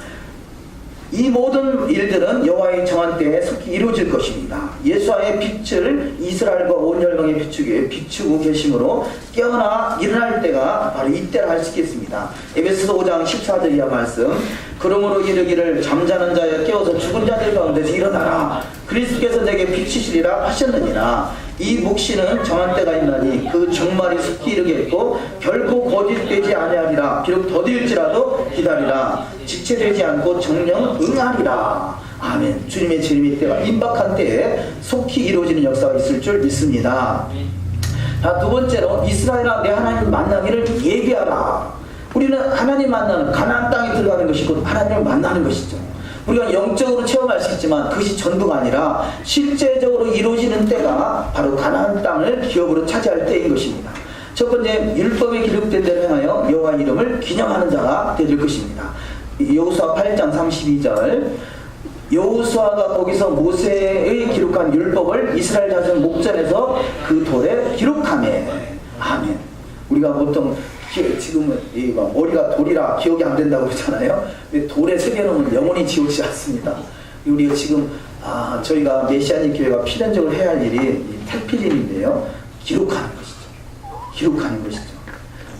이 모든 일들은 여호와의 정한 때에 속히 이루어질 것입니다. 예수와의 빛을 이스라엘과 온 열방에 비추고 계심으로 깨어나 일어날 때가 바로 이때라 할 수 있겠습니다. 에베소서 5장 14절 이하 말씀 그러므로 이르기를 잠자는 자여 깨어서 죽은 자들 가운데서 일어나라. 그리스도께서 내게 비치시리라 하셨느니라. 이 묵시는 정한 때가 있나니 그 종말이 속히 이르겠고 결코 거짓되지 아니하리라. 비록 더딜지라도 기다리라. 지체되지 않고 정령 응하리라. 아멘. 주님의 재림의 때가 임박한 때에 속히 이루어지는 역사가 있을 줄 믿습니다. 자, 두 번째로 이스라엘아 내 하나님 만나기를 예비하라. 우리는 하나님 만나는 가나안 땅에 들어가는 것이고 하나님을 만나는 것이죠. 우리가 영적으로 체험할 수 있지만 그것이 전부가 아니라 실제적으로 이루어지는 때가 바로 가나안 땅을 기업으로 차지할 때인 것입니다. 첫 번째, 율법에 기록된 대로 행하여 여호와 이름을 기념하는 자가 될 것입니다. 여호수아 8장 32절, 여호수아가 거기서 모세의 기록한 율법을 이스라엘 자손 목전에서 그 돌에 기록하매. 아멘. 우리가 보통 지금은 머리가 돌이라 기억이 안 된다고 그러잖아요. 근데 돌에 새겨놓으면 영원히 지우지 않습니다. 우리가 지금 저희가 메시아님 교회가 필연적으로 해야 할 일이 탈필인인데요. 기록하는 것이죠. 기록하는 것이죠.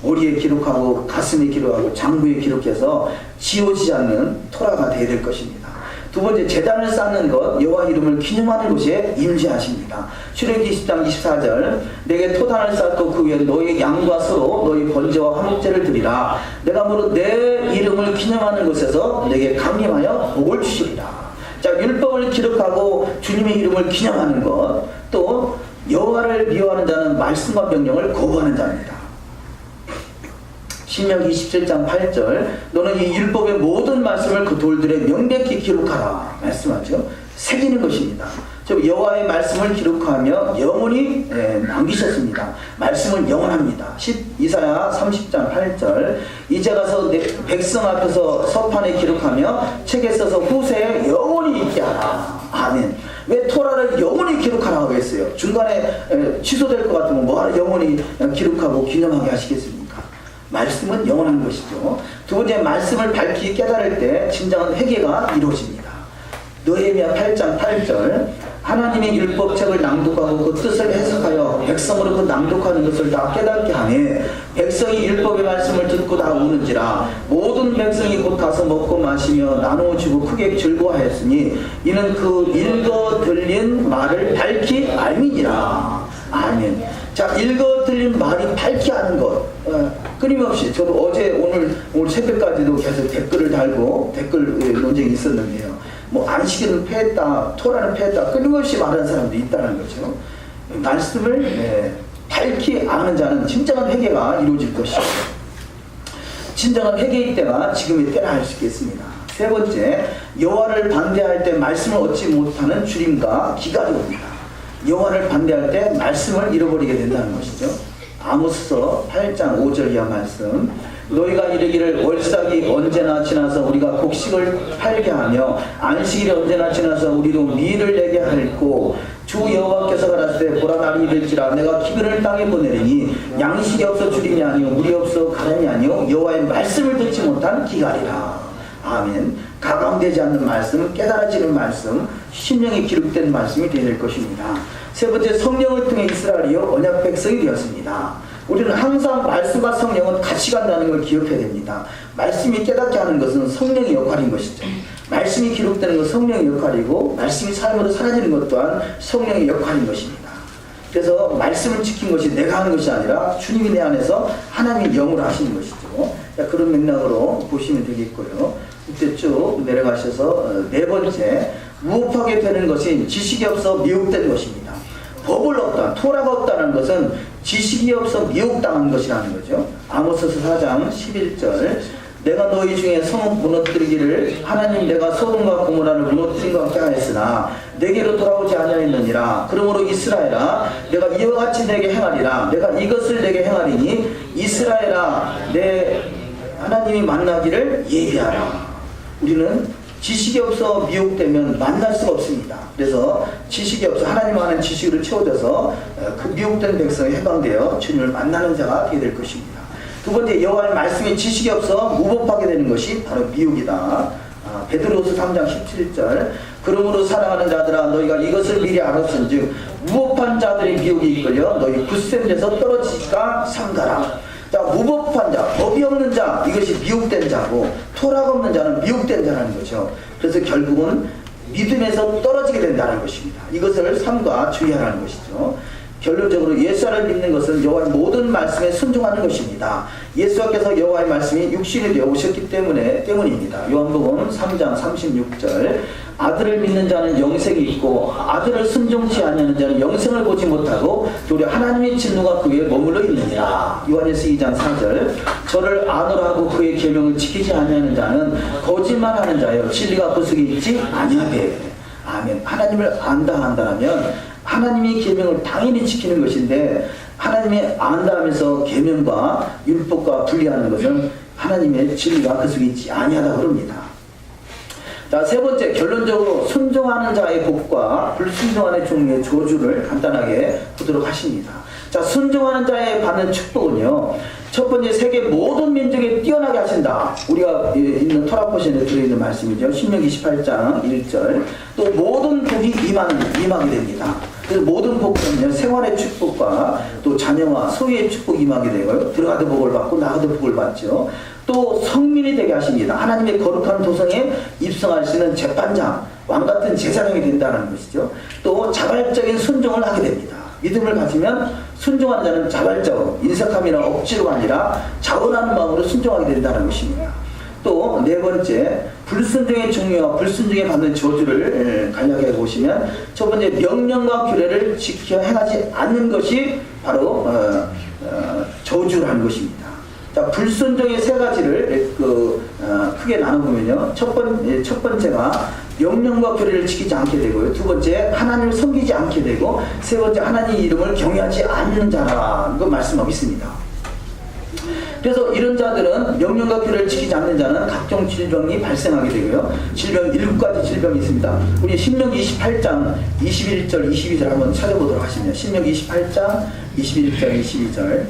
머리에 기록하고 가슴에 기록하고 장부에 기록해서 지워지지 않는 토라가 되어야 될 것입니다. 두 번째, 제단을 쌓는 것, 여호와 이름을 기념하는 곳에 임재하십니다. 출애굽기 20장 24절, 내게 토단을 쌓고 그 위에 너희 양과 소로 너희 번제와 화목제를 드리라. 내가 무릇 내 이름을 기념하는 곳에서 내게 강림하여 복을 주시리라. 자, 율법을 기록하고 주님의 이름을 기념하는 것, 또 여호와를 미워하는 자는 말씀과 명령을 거부하는 자입니다. 신명기 27장 8절, 너는 이 율법의 모든 말씀을 그 돌들에 명백히 기록하라 말씀하죠. 새기는 것입니다. 즉 여호와의 말씀을 기록하며 영원히 남기셨습니다. 말씀은 영원합니다. 이사야 30장 8절, 이제 가서 내 백성 앞에서 서판에 기록하며 책에 써서 후세에 영원히 있게 하라. 아멘. 왜 토라를 영원히 기록하라고 했어요? 중간에 취소될 것 같으면 뭐하러 영원히 기록하고 기념하게 하시겠습니까? 말씀은 영원한 것이죠. 두 번째, 말씀을 밝히 깨달을 때 진정한 회개가 이루어집니다. 느헤미야 8장 8절, 하나님의 율법책을 낭독하고 그 뜻을 해석하여 백성으로 그 낭독하는 것을 다 깨닫게 하니 백성이 율법의 말씀을 듣고 다 우는지라. 모든 백성이 곧 가서 먹고 마시며 나누어 주고 크게 즐거워하였으니 이는 그 읽어 들린 말을 밝히 알미니라. 아멘. 자, 읽어 들린 말이 밝히 아는 것, 끊임없이 저도 어제 오늘 새벽까지도 계속 댓글을 달고 댓글 논쟁이 있었는데요. 뭐 안식일은 폐했다, 토라는 폐했다, 끊임없이 말하는 사람도 있다는 거죠. 말씀을 밝히 아는 자는 진정한 회개가 이루어질 것이고, 진정한 회개의 때가 지금의 때라 할 수 있겠습니다. 세 번째, 여호와를 반대할 때 말씀을 얻지 못하는 주림과 기갈이 옵니다. 여호와를 반대할 때 말씀을 잃어버리게 된다는 것이죠. 아모스서 8장 5절 이하 말씀, 너희가 이르기를 월삭이 언제나 지나서 우리가 곡식을 팔게 하며 안식일이 언제나 지나서 우리로 미를 내게 할고 주 여호와께서 가라사대 보라 날이 이를지라 내가 기근을 땅에 보내리니 양식이 없어 주림이 아니요 물이 없어 가람이 아니요 여호와의 말씀을 듣지 못한 기갈이라. 아멘. 가감되지 않는 말씀, 깨달아지는 말씀, 심령에 기록된 말씀이 될 것입니다. 세 번째, 성령을 통해 이스라엘이요 언약 백성이 되었습니다. 우리는 항상 말씀과 성령은 같이 간다는 걸 기억해야 됩니다. 말씀이 깨닫게 하는 것은 성령의 역할인 것이죠. 말씀이 기록되는 것은 성령의 역할이고 말씀이 삶으로 사라지는 것 또한 성령의 역할인 것입니다. 그래서 말씀을 지킨 것이 내가 하는 것이 아니라 주님이 내 안에서 하나님의 영으로 하시는 것이죠. 그런 맥락으로 보시면 되겠고요. 이때 쭉 내려가셔서 네 번째, 무업하게 되는 것이 지식이 없어 미혹된 것입니다. 법을 없다, 토라가 없다는 것은 지식이 없어 미혹당한 것이라는 거죠. 아모스서 4장 11절, 내가 너희 중에 성읍 무너뜨리기를 하나님 내가 소돔과 고모라를 무너뜨린 것 같게 하였으나 내게로 돌아오지 아니하였느니라. 그러므로 이스라엘아 내가 이와 같이 내게 행하리라. 내가 이것을 내게 행하리니 이스라엘아 내 하나님이 만나기를 예비하라. 우리는 지식이 없어 미혹되면 만날 수가 없습니다. 그래서 지식이 없어 하나님 아는 지식으로 채워져서 그 미혹된 백성이 해방되어 주님을 만나는 자가 되게 될 것입니다. 두 번째, 여호와의 말씀에 지식이 없어 무법하게 되는 것이 바로 미혹이다. 베드로서 3장 17절, 그러므로 사랑하는 자들아 너희가 이것을 미리 알았은즉 무법한 자들의 미혹이 이끌려 너희 굳센 데서 떨어지지가 삼가라. 자, 무법한 자, 법이 없는 자, 이것이 미혹된 자고 토라가 없는 자는 미혹된 자라는 거죠. 그래서 결국은 믿음에서 떨어지게 된다는 것입니다. 이것을 삼가 주의하라는 것이죠. 결론적으로 예수를 믿는 것은 여호와의 모든 말씀에 순종하는 것입니다. 예수께서 여호와의 말씀이 육신이 되어 오셨기 때문입니다. 요한복음 3장 36절 아들을 믿는 자는 영생이 있고 아들을 순종치 아니하는 자는 영생을 보지 못하고 도리어 하나님의 진노가 그에 머물러 있느니라. 요한일서 2장 4절 저를 아노라 하고 그의 계명을 지키지 아니하는 자는 거짓말하는 자여 진리가 그 속에 있지 아니하되. 아멘. 하나님을 안다면 하나님의 계명을 당연히 지키는 것인데 하나님이 안다 하면서 계명과 율법과 분리하는 것은 하나님의 진리가 그 속에 있지 아니하다 그럽니다. 자, 세 번째, 결론적으로 순종하는 자의 복과 불순종하는 종류의 저주를 간단하게 보도록 하십니다. 자, 순종하는 자의 받는 축복은요, 첫 번째, 세계 모든 민족에 뛰어나게 하신다. 우리가 있는 토라 포션에 들어있는 말씀이죠. 신명기 28장 1절. 또 모든 복이 임하게 됩니다. 그래서 모든 복은 생활의 축복과 또 자녀와 소유의 축복이 임하게 되고요. 들어가도 복을 받고 나가도 복을 받죠. 또 성민이 되게 하십니다. 하나님의 거룩한 도성에 입성할 수 있는 재판장, 왕같은 제사장이 된다는 것이죠. 또 자발적인 순종을 하게 됩니다. 믿음을 가지면 순종하는 자는 자발적으로 인색함이나 억지로 아니라 자원하는 마음으로 순종하게 된다는 것입니다. 또 네 번째, 불순종의 종류와 불순종에 받는 저주를 간략하게 보시면 첫 번째, 명령과 규례를 지켜 행하지 않는 것이 바로 저주라는 것입니다. 자, 불순종의 세 가지를 크게 나눠보면요. 첫 번째가 명령과 규례를 지키지 않게 되고요. 두 번째, 하나님을 섬기지 않게 되고, 세 번째, 하나님 이름을 경외하지 않는 자라는 걸 말씀하고 있습니다. 그래서 이런 자들은 명령과 규례를 지키지 않는 자는 각종 질병이 발생하게 되고요. 질병 7가지 질병이 있습니다. 우리 신명기 28장 21절 22절 한번 찾아보도록 하십니다. 신명기 28장 21절 22절.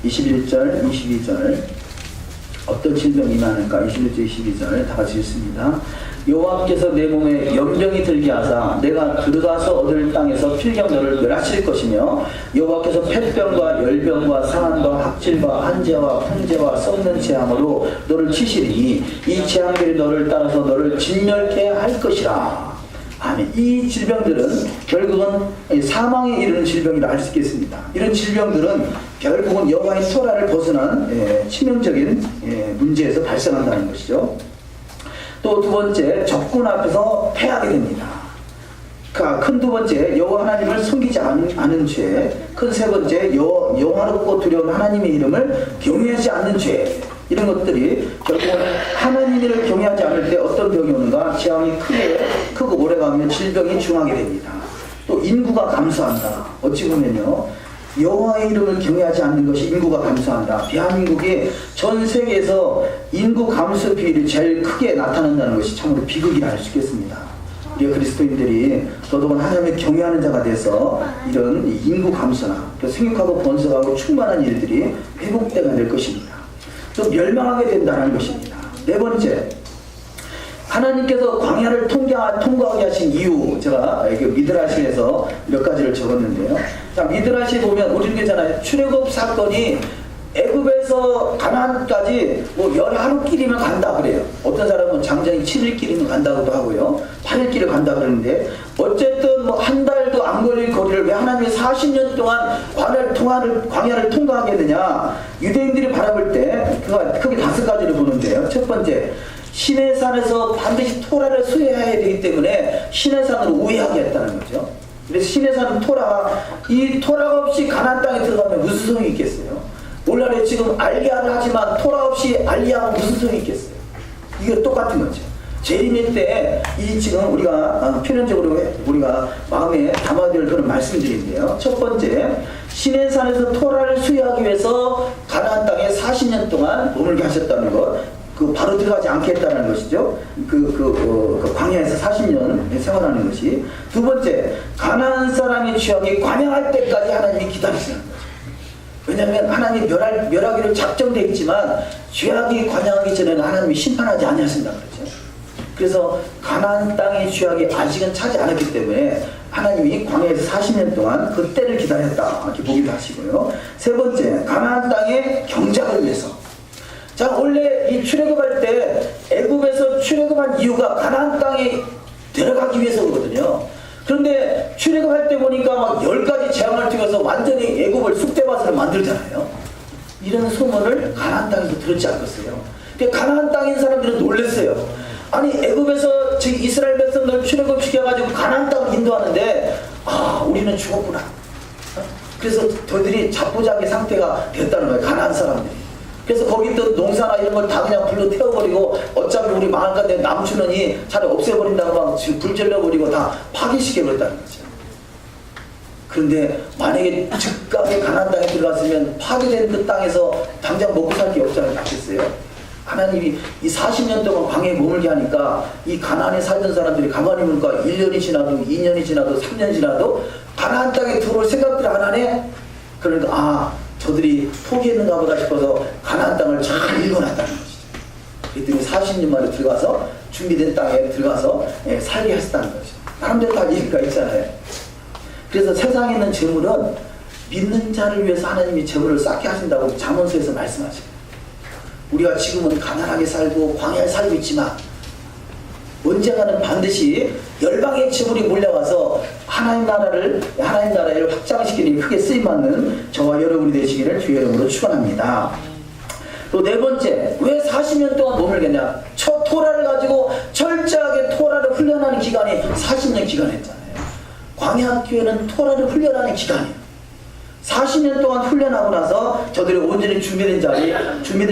(21절) (22절) 어떤 질병이 임하는가? 21절 22절 다 같이 읽습니다. 여호와께서 내 몸에 염병이 들게 하사 내가 들어가서 얻을 땅에서 필경 너를 멸하실 것이며 여호와께서 폐병과 열병과 상한과 학질과 한재와 풍재와 썩는 재앙으로 너를 치시리니 이 재앙들이 너를 따라서 너를 진멸케 할 것이라. 아멘. 이 질병들은 결국은 사망에 이르는 질병이라 할 수 있겠습니다. 이런 질병들은 결국은 여호와의 토라를 벗어난 치명적인 문제에서 발생한다는 것이죠. 또 두 번째, 적군 앞에서 패하게 됩니다. 큰 두 번째, 여호와 하나님을 섬기지 않은 죄. 큰 세 번째, 영화롭고 두려운 하나님의 이름을 경외하지 않는 죄. 이런 것들이 결국은 하나님을 경외하지 않을 때 어떤 병이 오는가? 재앙이 크고 오래가면 질병이 중하게 됩니다. 또 인구가 감소한다. 어찌 보면요, 여호와의 이름을 경외하지 않는 것이 인구가 감소한다. 대한민국이 전 세계에서 인구 감소 비율이 제일 크게 나타난다는 것이 참으로 비극이라 할 수 있겠습니다. 우리 그리스도인들이 더더욱 하나님을 경외하는 자가 돼서 이런 인구 감소나 생육하고 번성하고 충만한 일들이 회복되게 될 것입니다. 또 멸망하게 된다는 것입니다. 네 번째, 하나님께서 광야를 통과하게 하신 이유, 제가 미드라시에서 몇 가지를 적었는데요. 자, 미드라시 보면 우리는 괜찮아요. 출애굽 사건이 애굽에서 가나안까지 뭐 10하루길이면 간다 그래요. 어떤 사람은 장정이 7일길이면 간다고도 하고요. 8일길을 간다 그러는데 어쨌든 뭐 한 달도 안 걸릴 거리를 왜 하나님이 40년 동안 광야를 통과하게 했느냐. 유대인들이 바라볼 때 그가 크게 5가지를 보는데요. 첫 번째, 시내산에서 반드시 토라를 수행해야 되기 때문에 시내산으로 우회하게 했다는 거죠. 그래서 시내산은 이 토라가 없이 가나안 땅에 들어가면 무슨 소용이 있겠어요? 오늘날에 지금 알리야를 하지만 토라 없이 알리야하면 무슨 소용이 있겠어요? 이게 똑같은 거죠. 재림의 때 이 지금 우리가 표현적으로 우리가 마음에 담아야 될 그런 말씀들인데요. 첫 번째, 시내산에서 토라를 수행하기 위해서 가나안 땅에 40년 동안 머물게 하셨다는 것. 바로 들어가지 않겠다는 것이죠. 광야에서 40년 생활하는 것이. 두 번째, 가나안 사람의 죄악이 관영할 때까지 하나님이 기다리시는 거죠. 왜냐하면 하나님이 멸하기로 작정되어 있지만 죄악이 관영하기 전에는 하나님이 심판하지 아니하신다 그러죠. 그래서 가나안 땅의 죄악이 아직은 차지 않았기 때문에 하나님이 광야에서 40년 동안 그 때를 기다렸다 이렇게 보기도 하시고요. 세 번째, 가나안 땅의 경작을 위해서. 자, 원래 이 출애굽할 때 애굽에서 출애굽한 이유가 가나안 땅에 들어가기 위해서거든요. 그런데 출애굽할 때 보니까 막 10가지 재앙을 튀어서 완전히 애굽을 쑥대밭으로 만들잖아요. 이런 소문을 가나안 땅에서 들었지 않겠어요? 가나안 땅인 사람들은 놀랐어요. 아니, 애굽에서 지금 이스라엘 백성들 출애굽시켜가지고 가나안 땅을 인도하는데 우리는 죽었구나. 그래서 저들이 자포자기 상태가 됐다는 거예요, 가나안 사람들이. 그래서 거기 있던 농사나 이런 걸 다 그냥 불로 태워버리고 어차피 우리 망할 건데 남주는이 차라리 없애버린다고 막 불 질러버리고 다 파괴시켜버렸다는 거죠. 그런데 만약에 즉각에 가나안 땅에 들어갔으면 파괴된 그 땅에서 당장 먹고 살 게 없지 않겠어요? 하나님이 이 40년 동안 광야에 머물게 하니까 이 가나안에 살던 사람들이 가만히 보니까 1년이 지나도 2년이 지나도 3년이 지나도 가나안 땅에 들어올 생각들 안 하네? 그러니까 저들이 포기했는가 보다 싶어서 가나안 땅을 잘 읽어놨다는 것이죠. 그랬더니 40년 만에 들어가서 준비된 땅에 들어가서 살게 하셨다는 거죠. 사람들 다 일리가 있잖아요. 그래서 세상에 있는 재물은 믿는 자를 위해서 하나님이 재물을 쌓게 하신다고 잠언서에서 말씀하시고, 우리가 지금은 가난하게 살고 광야에 살고 있지만 언젠가는 반드시 열방의 재물이 몰려와서 하나님 나라를 확장시키는 크게 쓰임받는 저와 여러분이 되시기를 주의 이름으로 축원합니다. 또 네 번째, 왜 40년 동안 머물겠냐? 토라를 가지고 철저하게 토라를 훈련하는 기간이 40년 기간이었잖아요. 광야학교에는 토라를 훈련하는 기간이에요. 40년 동안 훈련하고 나서 저들이 온전히 준비된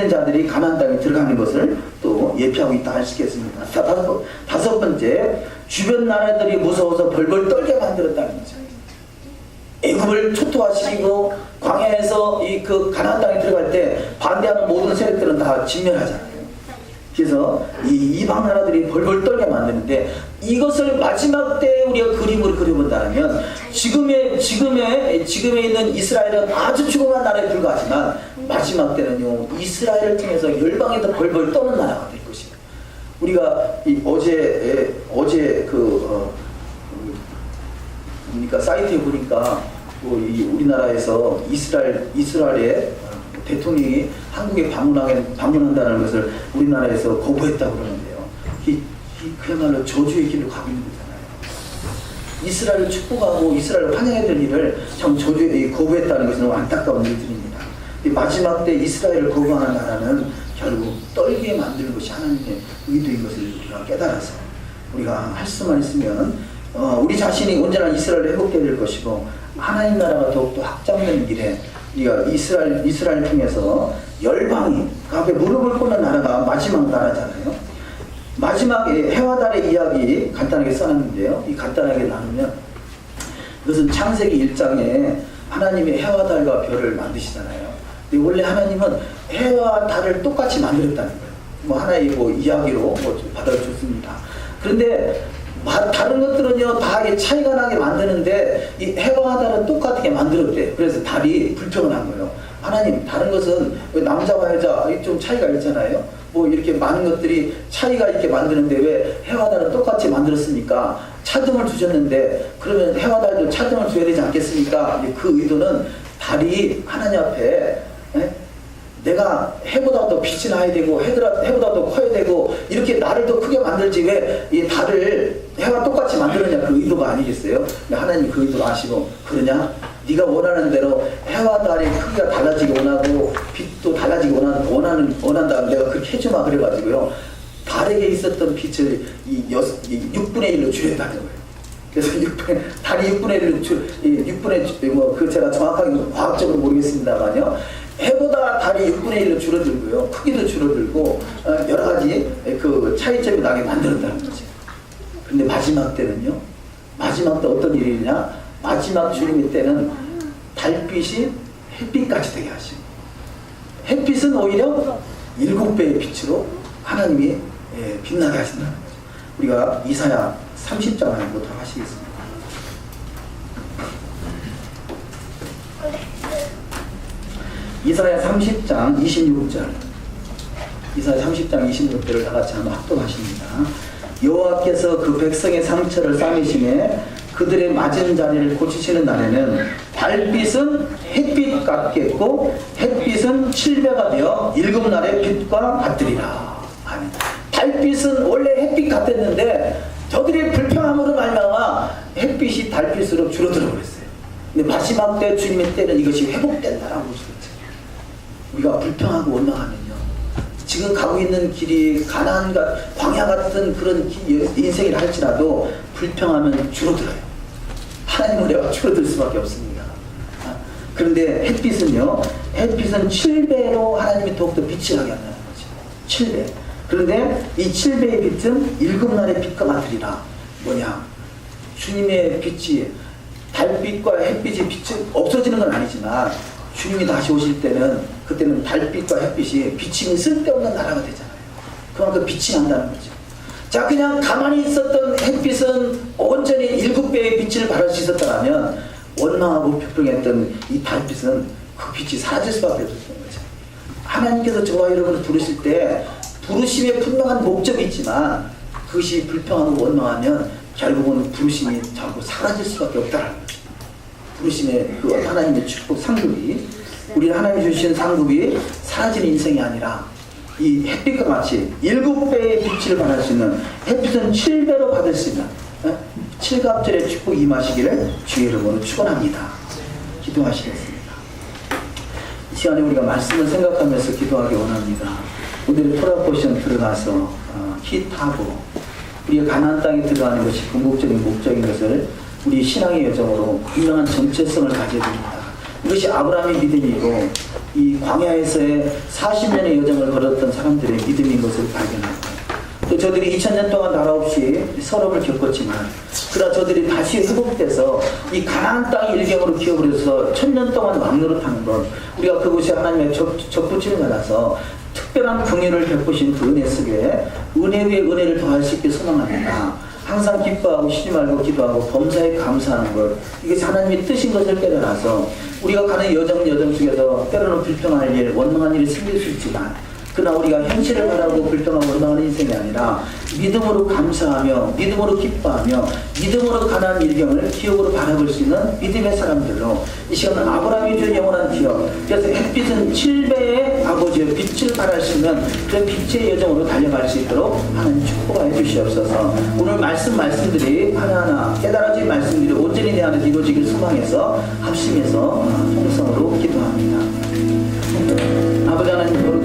자들이 가나안 땅에 들어가는 것을 또 예표하고 있다 할 수 있겠습니다. 다섯 번째, 주변 나라들이 무서워서 벌벌 떨게 만들었다는 거죠. 애굽을 초토화시키고 광야에서 그 가나안 땅에 들어갈 때 반대하는 모든 세력들은 다 진멸하잖아요. 그래서 이 이방 나라들이 벌벌 떨게 만드는데, 이것을 마지막 때 우리가 그림으로 그려본다면 지금에 있는 이스라엘은 아주 조그만 나라에 불과하지만 마지막 때는요, 이스라엘을 통해서 열방에도 벌벌 떠는 나라가 될 것입니다. 우리가 어제 사이트에 보니까 우리나라에서 이스라엘의 대통령이 한국에 방문한다는 것을 우리나라에서 거부했다고 그러는데요. 그야말로 저주의 길로 가고 있는 거잖아요. 이스라엘을 축복하고 이스라엘을 환영해야 될 일을 참 거부했다는 것은 너무 안타까운 일들입니다. 마지막 때 이스라엘을 거부하는 나라는 결국 떨게 만드는 것이 하나님의 의도인 것을 우리가 깨달아서 우리가 할 수만 있으면 우리 자신이 온전한 이스라엘을 회복되어야 될 것이고, 하나님 나라가 더욱더 확장되는 길에 우리가 이스라엘 통해서 열방이 그 앞에 무릎을 꿇는 나라가 마지막 나라잖아요. 마지막에 해와 달의 이야기 간단하게 써놨는데요. 이 간단하게 나누면 이것은 창세기 1장에 하나님이 해와 달과 별을 만드시잖아요. 근데 원래 하나님은 해와 달을 똑같이 만들었다는 거예요. 하나의 이야기로 받아줬습니다. 그런데 다른 것들은요 다 차이가 나게 만드는데 이 해와 달은 똑같게 만들었대요. 그래서 달이 불평을 거예요. 하나님, 다른 것은 남자와 여자 좀 차이가 있잖아요. 이렇게 많은 것들이 차이가 있게 만드는데 왜 해와 달은 똑같이 만들었습니까? 차등을 두셨는데 그러면 해와 달도 차등을 줘야 되지 않겠습니까? 그 의도는 달이 하나님 앞에 내가 해보다 더 빛이 나야 되고 해보다 더 커야 되고 이렇게 나를 더 크게 만들지 왜 이 달을 해와 똑같이 만드느냐, 그 의도가 아니겠어요? 하나님 그 의도를 아시고, 그러냐? 네가 원하는 대로 해와 달의 크기가 달라지기 원하고 빛도 달라지기 원한다. 내가 그렇게 해주마 그래가지고요. 달에게 있었던 빛을 6분의 1로 줄였다는 거예요. 그래서 달이 6분의 1로 제가 정확하게 과학적으로 모르겠습니다만요. 해보다 달이 6분의 1로 줄어들고요. 크기도 줄어들고 여러 가지 그 차이점이 나게 만들었다는 거죠. 근데 마지막 때는요. 마지막 때 어떤 일이 있냐? 마지막 주님의 때는 달빛이 햇빛까지 되게 하시고, 햇빛은 오히려 7배의 빛으로 하나님이 빛나게 하신다는 거죠. 우리가 이사야 30장 하는 거 다 하시겠습니다. 이사야 30장 26절. 이사야 30장 26절을 다 같이 한번 합독하십니다. 여호와께서 그 백성의 상처를 싸매심에 그들의 맞은 자리를 고치시는 날에는 달빛은 햇빛 같겠고 햇빛은 7배가 되어 일곱 날의 빛과 같으리라. 아멘. 달빛은 원래 햇빛 같았는데 저들의 불평함으로 말미암아 햇빛이 달빛으로 줄어들어 버렸어요. 근데 마지막 때 주님의 때는 이것이 회복된다라고 그랬어요. 우리가 불평하고 원망하면요, 지금 가고 있는 길이 가나안과 광야 같은 그런 인생이라 할지라도 불평하면 줄어들어요. 하나님은 내가 줄어들 수밖에 없습니다. 그런데 햇빛은요, 햇빛은 7배로 하나님이 더욱더 빛이 나게 한다는 거죠. 7배. 그런데 이 7배의 빛은 일곱 날의 빛과 같으리라. 뭐냐? 주님의 빛이, 달빛과 햇빛이 빛이 없어지는 건 아니지만 주님이 다시 오실 때는 그때는 달빛과 햇빛이 비침이 쓸데없는 나라가 되잖아요. 그만큼 빛이 난다는 거죠. 자, 그냥 가만히 있었던 햇빛은 온전히 7배의 빛을 발할 수 있었다면 원망하고 불평했던 이 달빛은 그 빛이 사라질 수밖에 없었던 거죠. 하나님께서 저와 여러분을 부르실 때 부르심에 분명한 목적이 있지만 그것이 불평하고 원망하면 결국은 부르심이 자꾸 사라질 수밖에 없다는 거죠. 부르심의 그 하나님의 축복 상급이, 우리 하나님이 주신 상급이 사라지는 인생이 아니라 이 햇빛과 같이 7배의 빛을 받을 수 있는, 햇빛은 7배로 받을 수 있는 7갑절의 축복이 임하시기를 주의 이름으로 축원합니다. 기도하시겠습니다. 이 시간에 우리가 말씀을 생각하면서 기도하기 원합니다. 오늘의 토라 포션 들어가서 기타고 우리가 가나안 땅에 들어가는 것이 궁극적인 목적인 것을 우리 신앙의 여정으로 분명한 정체성을 가져야 됩니다. 이것이 아브라함의 믿음이고 이 광야에서의 40년의 여정을 걸었던 사람들의 믿음인 것을 발견하고, 또 저들이 2000년 동안 나라 없이 서름을 겪었지만 그러나 저들이 다시 회복돼서 이 가나안 땅 일경으로 기업을 해서 1000년 동안 왕노릇하는 것, 우리가 그곳에 하나님의 접붙임을 받아서 특별한 긍휼을 베푸신 그 은혜 속에 은혜 위에 은혜를 더할 수 있게 소망합니다. 항상 기뻐하고 쉬지 말고 기도하고 범사에 감사하는 것, 이것이 하나님의 뜻인 것을 깨달아서 우리가 가는 여정 속에서 때로는 불평할 일, 원망한 일이 생길 수 있지만 그러나 우리가 현실을 바라고 불평하고 원망하는 인생이 아니라 믿음으로 감사하며 믿음으로 기뻐하며 믿음으로 가나안 일경을 기업으로 바라볼 수 있는 믿음의 사람들로 이 시간은 아브라함이 준 영원한 기업, 그래서 햇빛은 7배의 아버지의 빛을 발할 수 있는 그런 빛의 여정으로 달려갈 수 있도록 하나님 축복하여 주시옵소서. 오늘 말씀들이 하나하나 깨달아진 말씀들이 온전히 내 안에 이루어지길 소망해서 합심해서 통성으로 기도합니다. 아버지 하나님,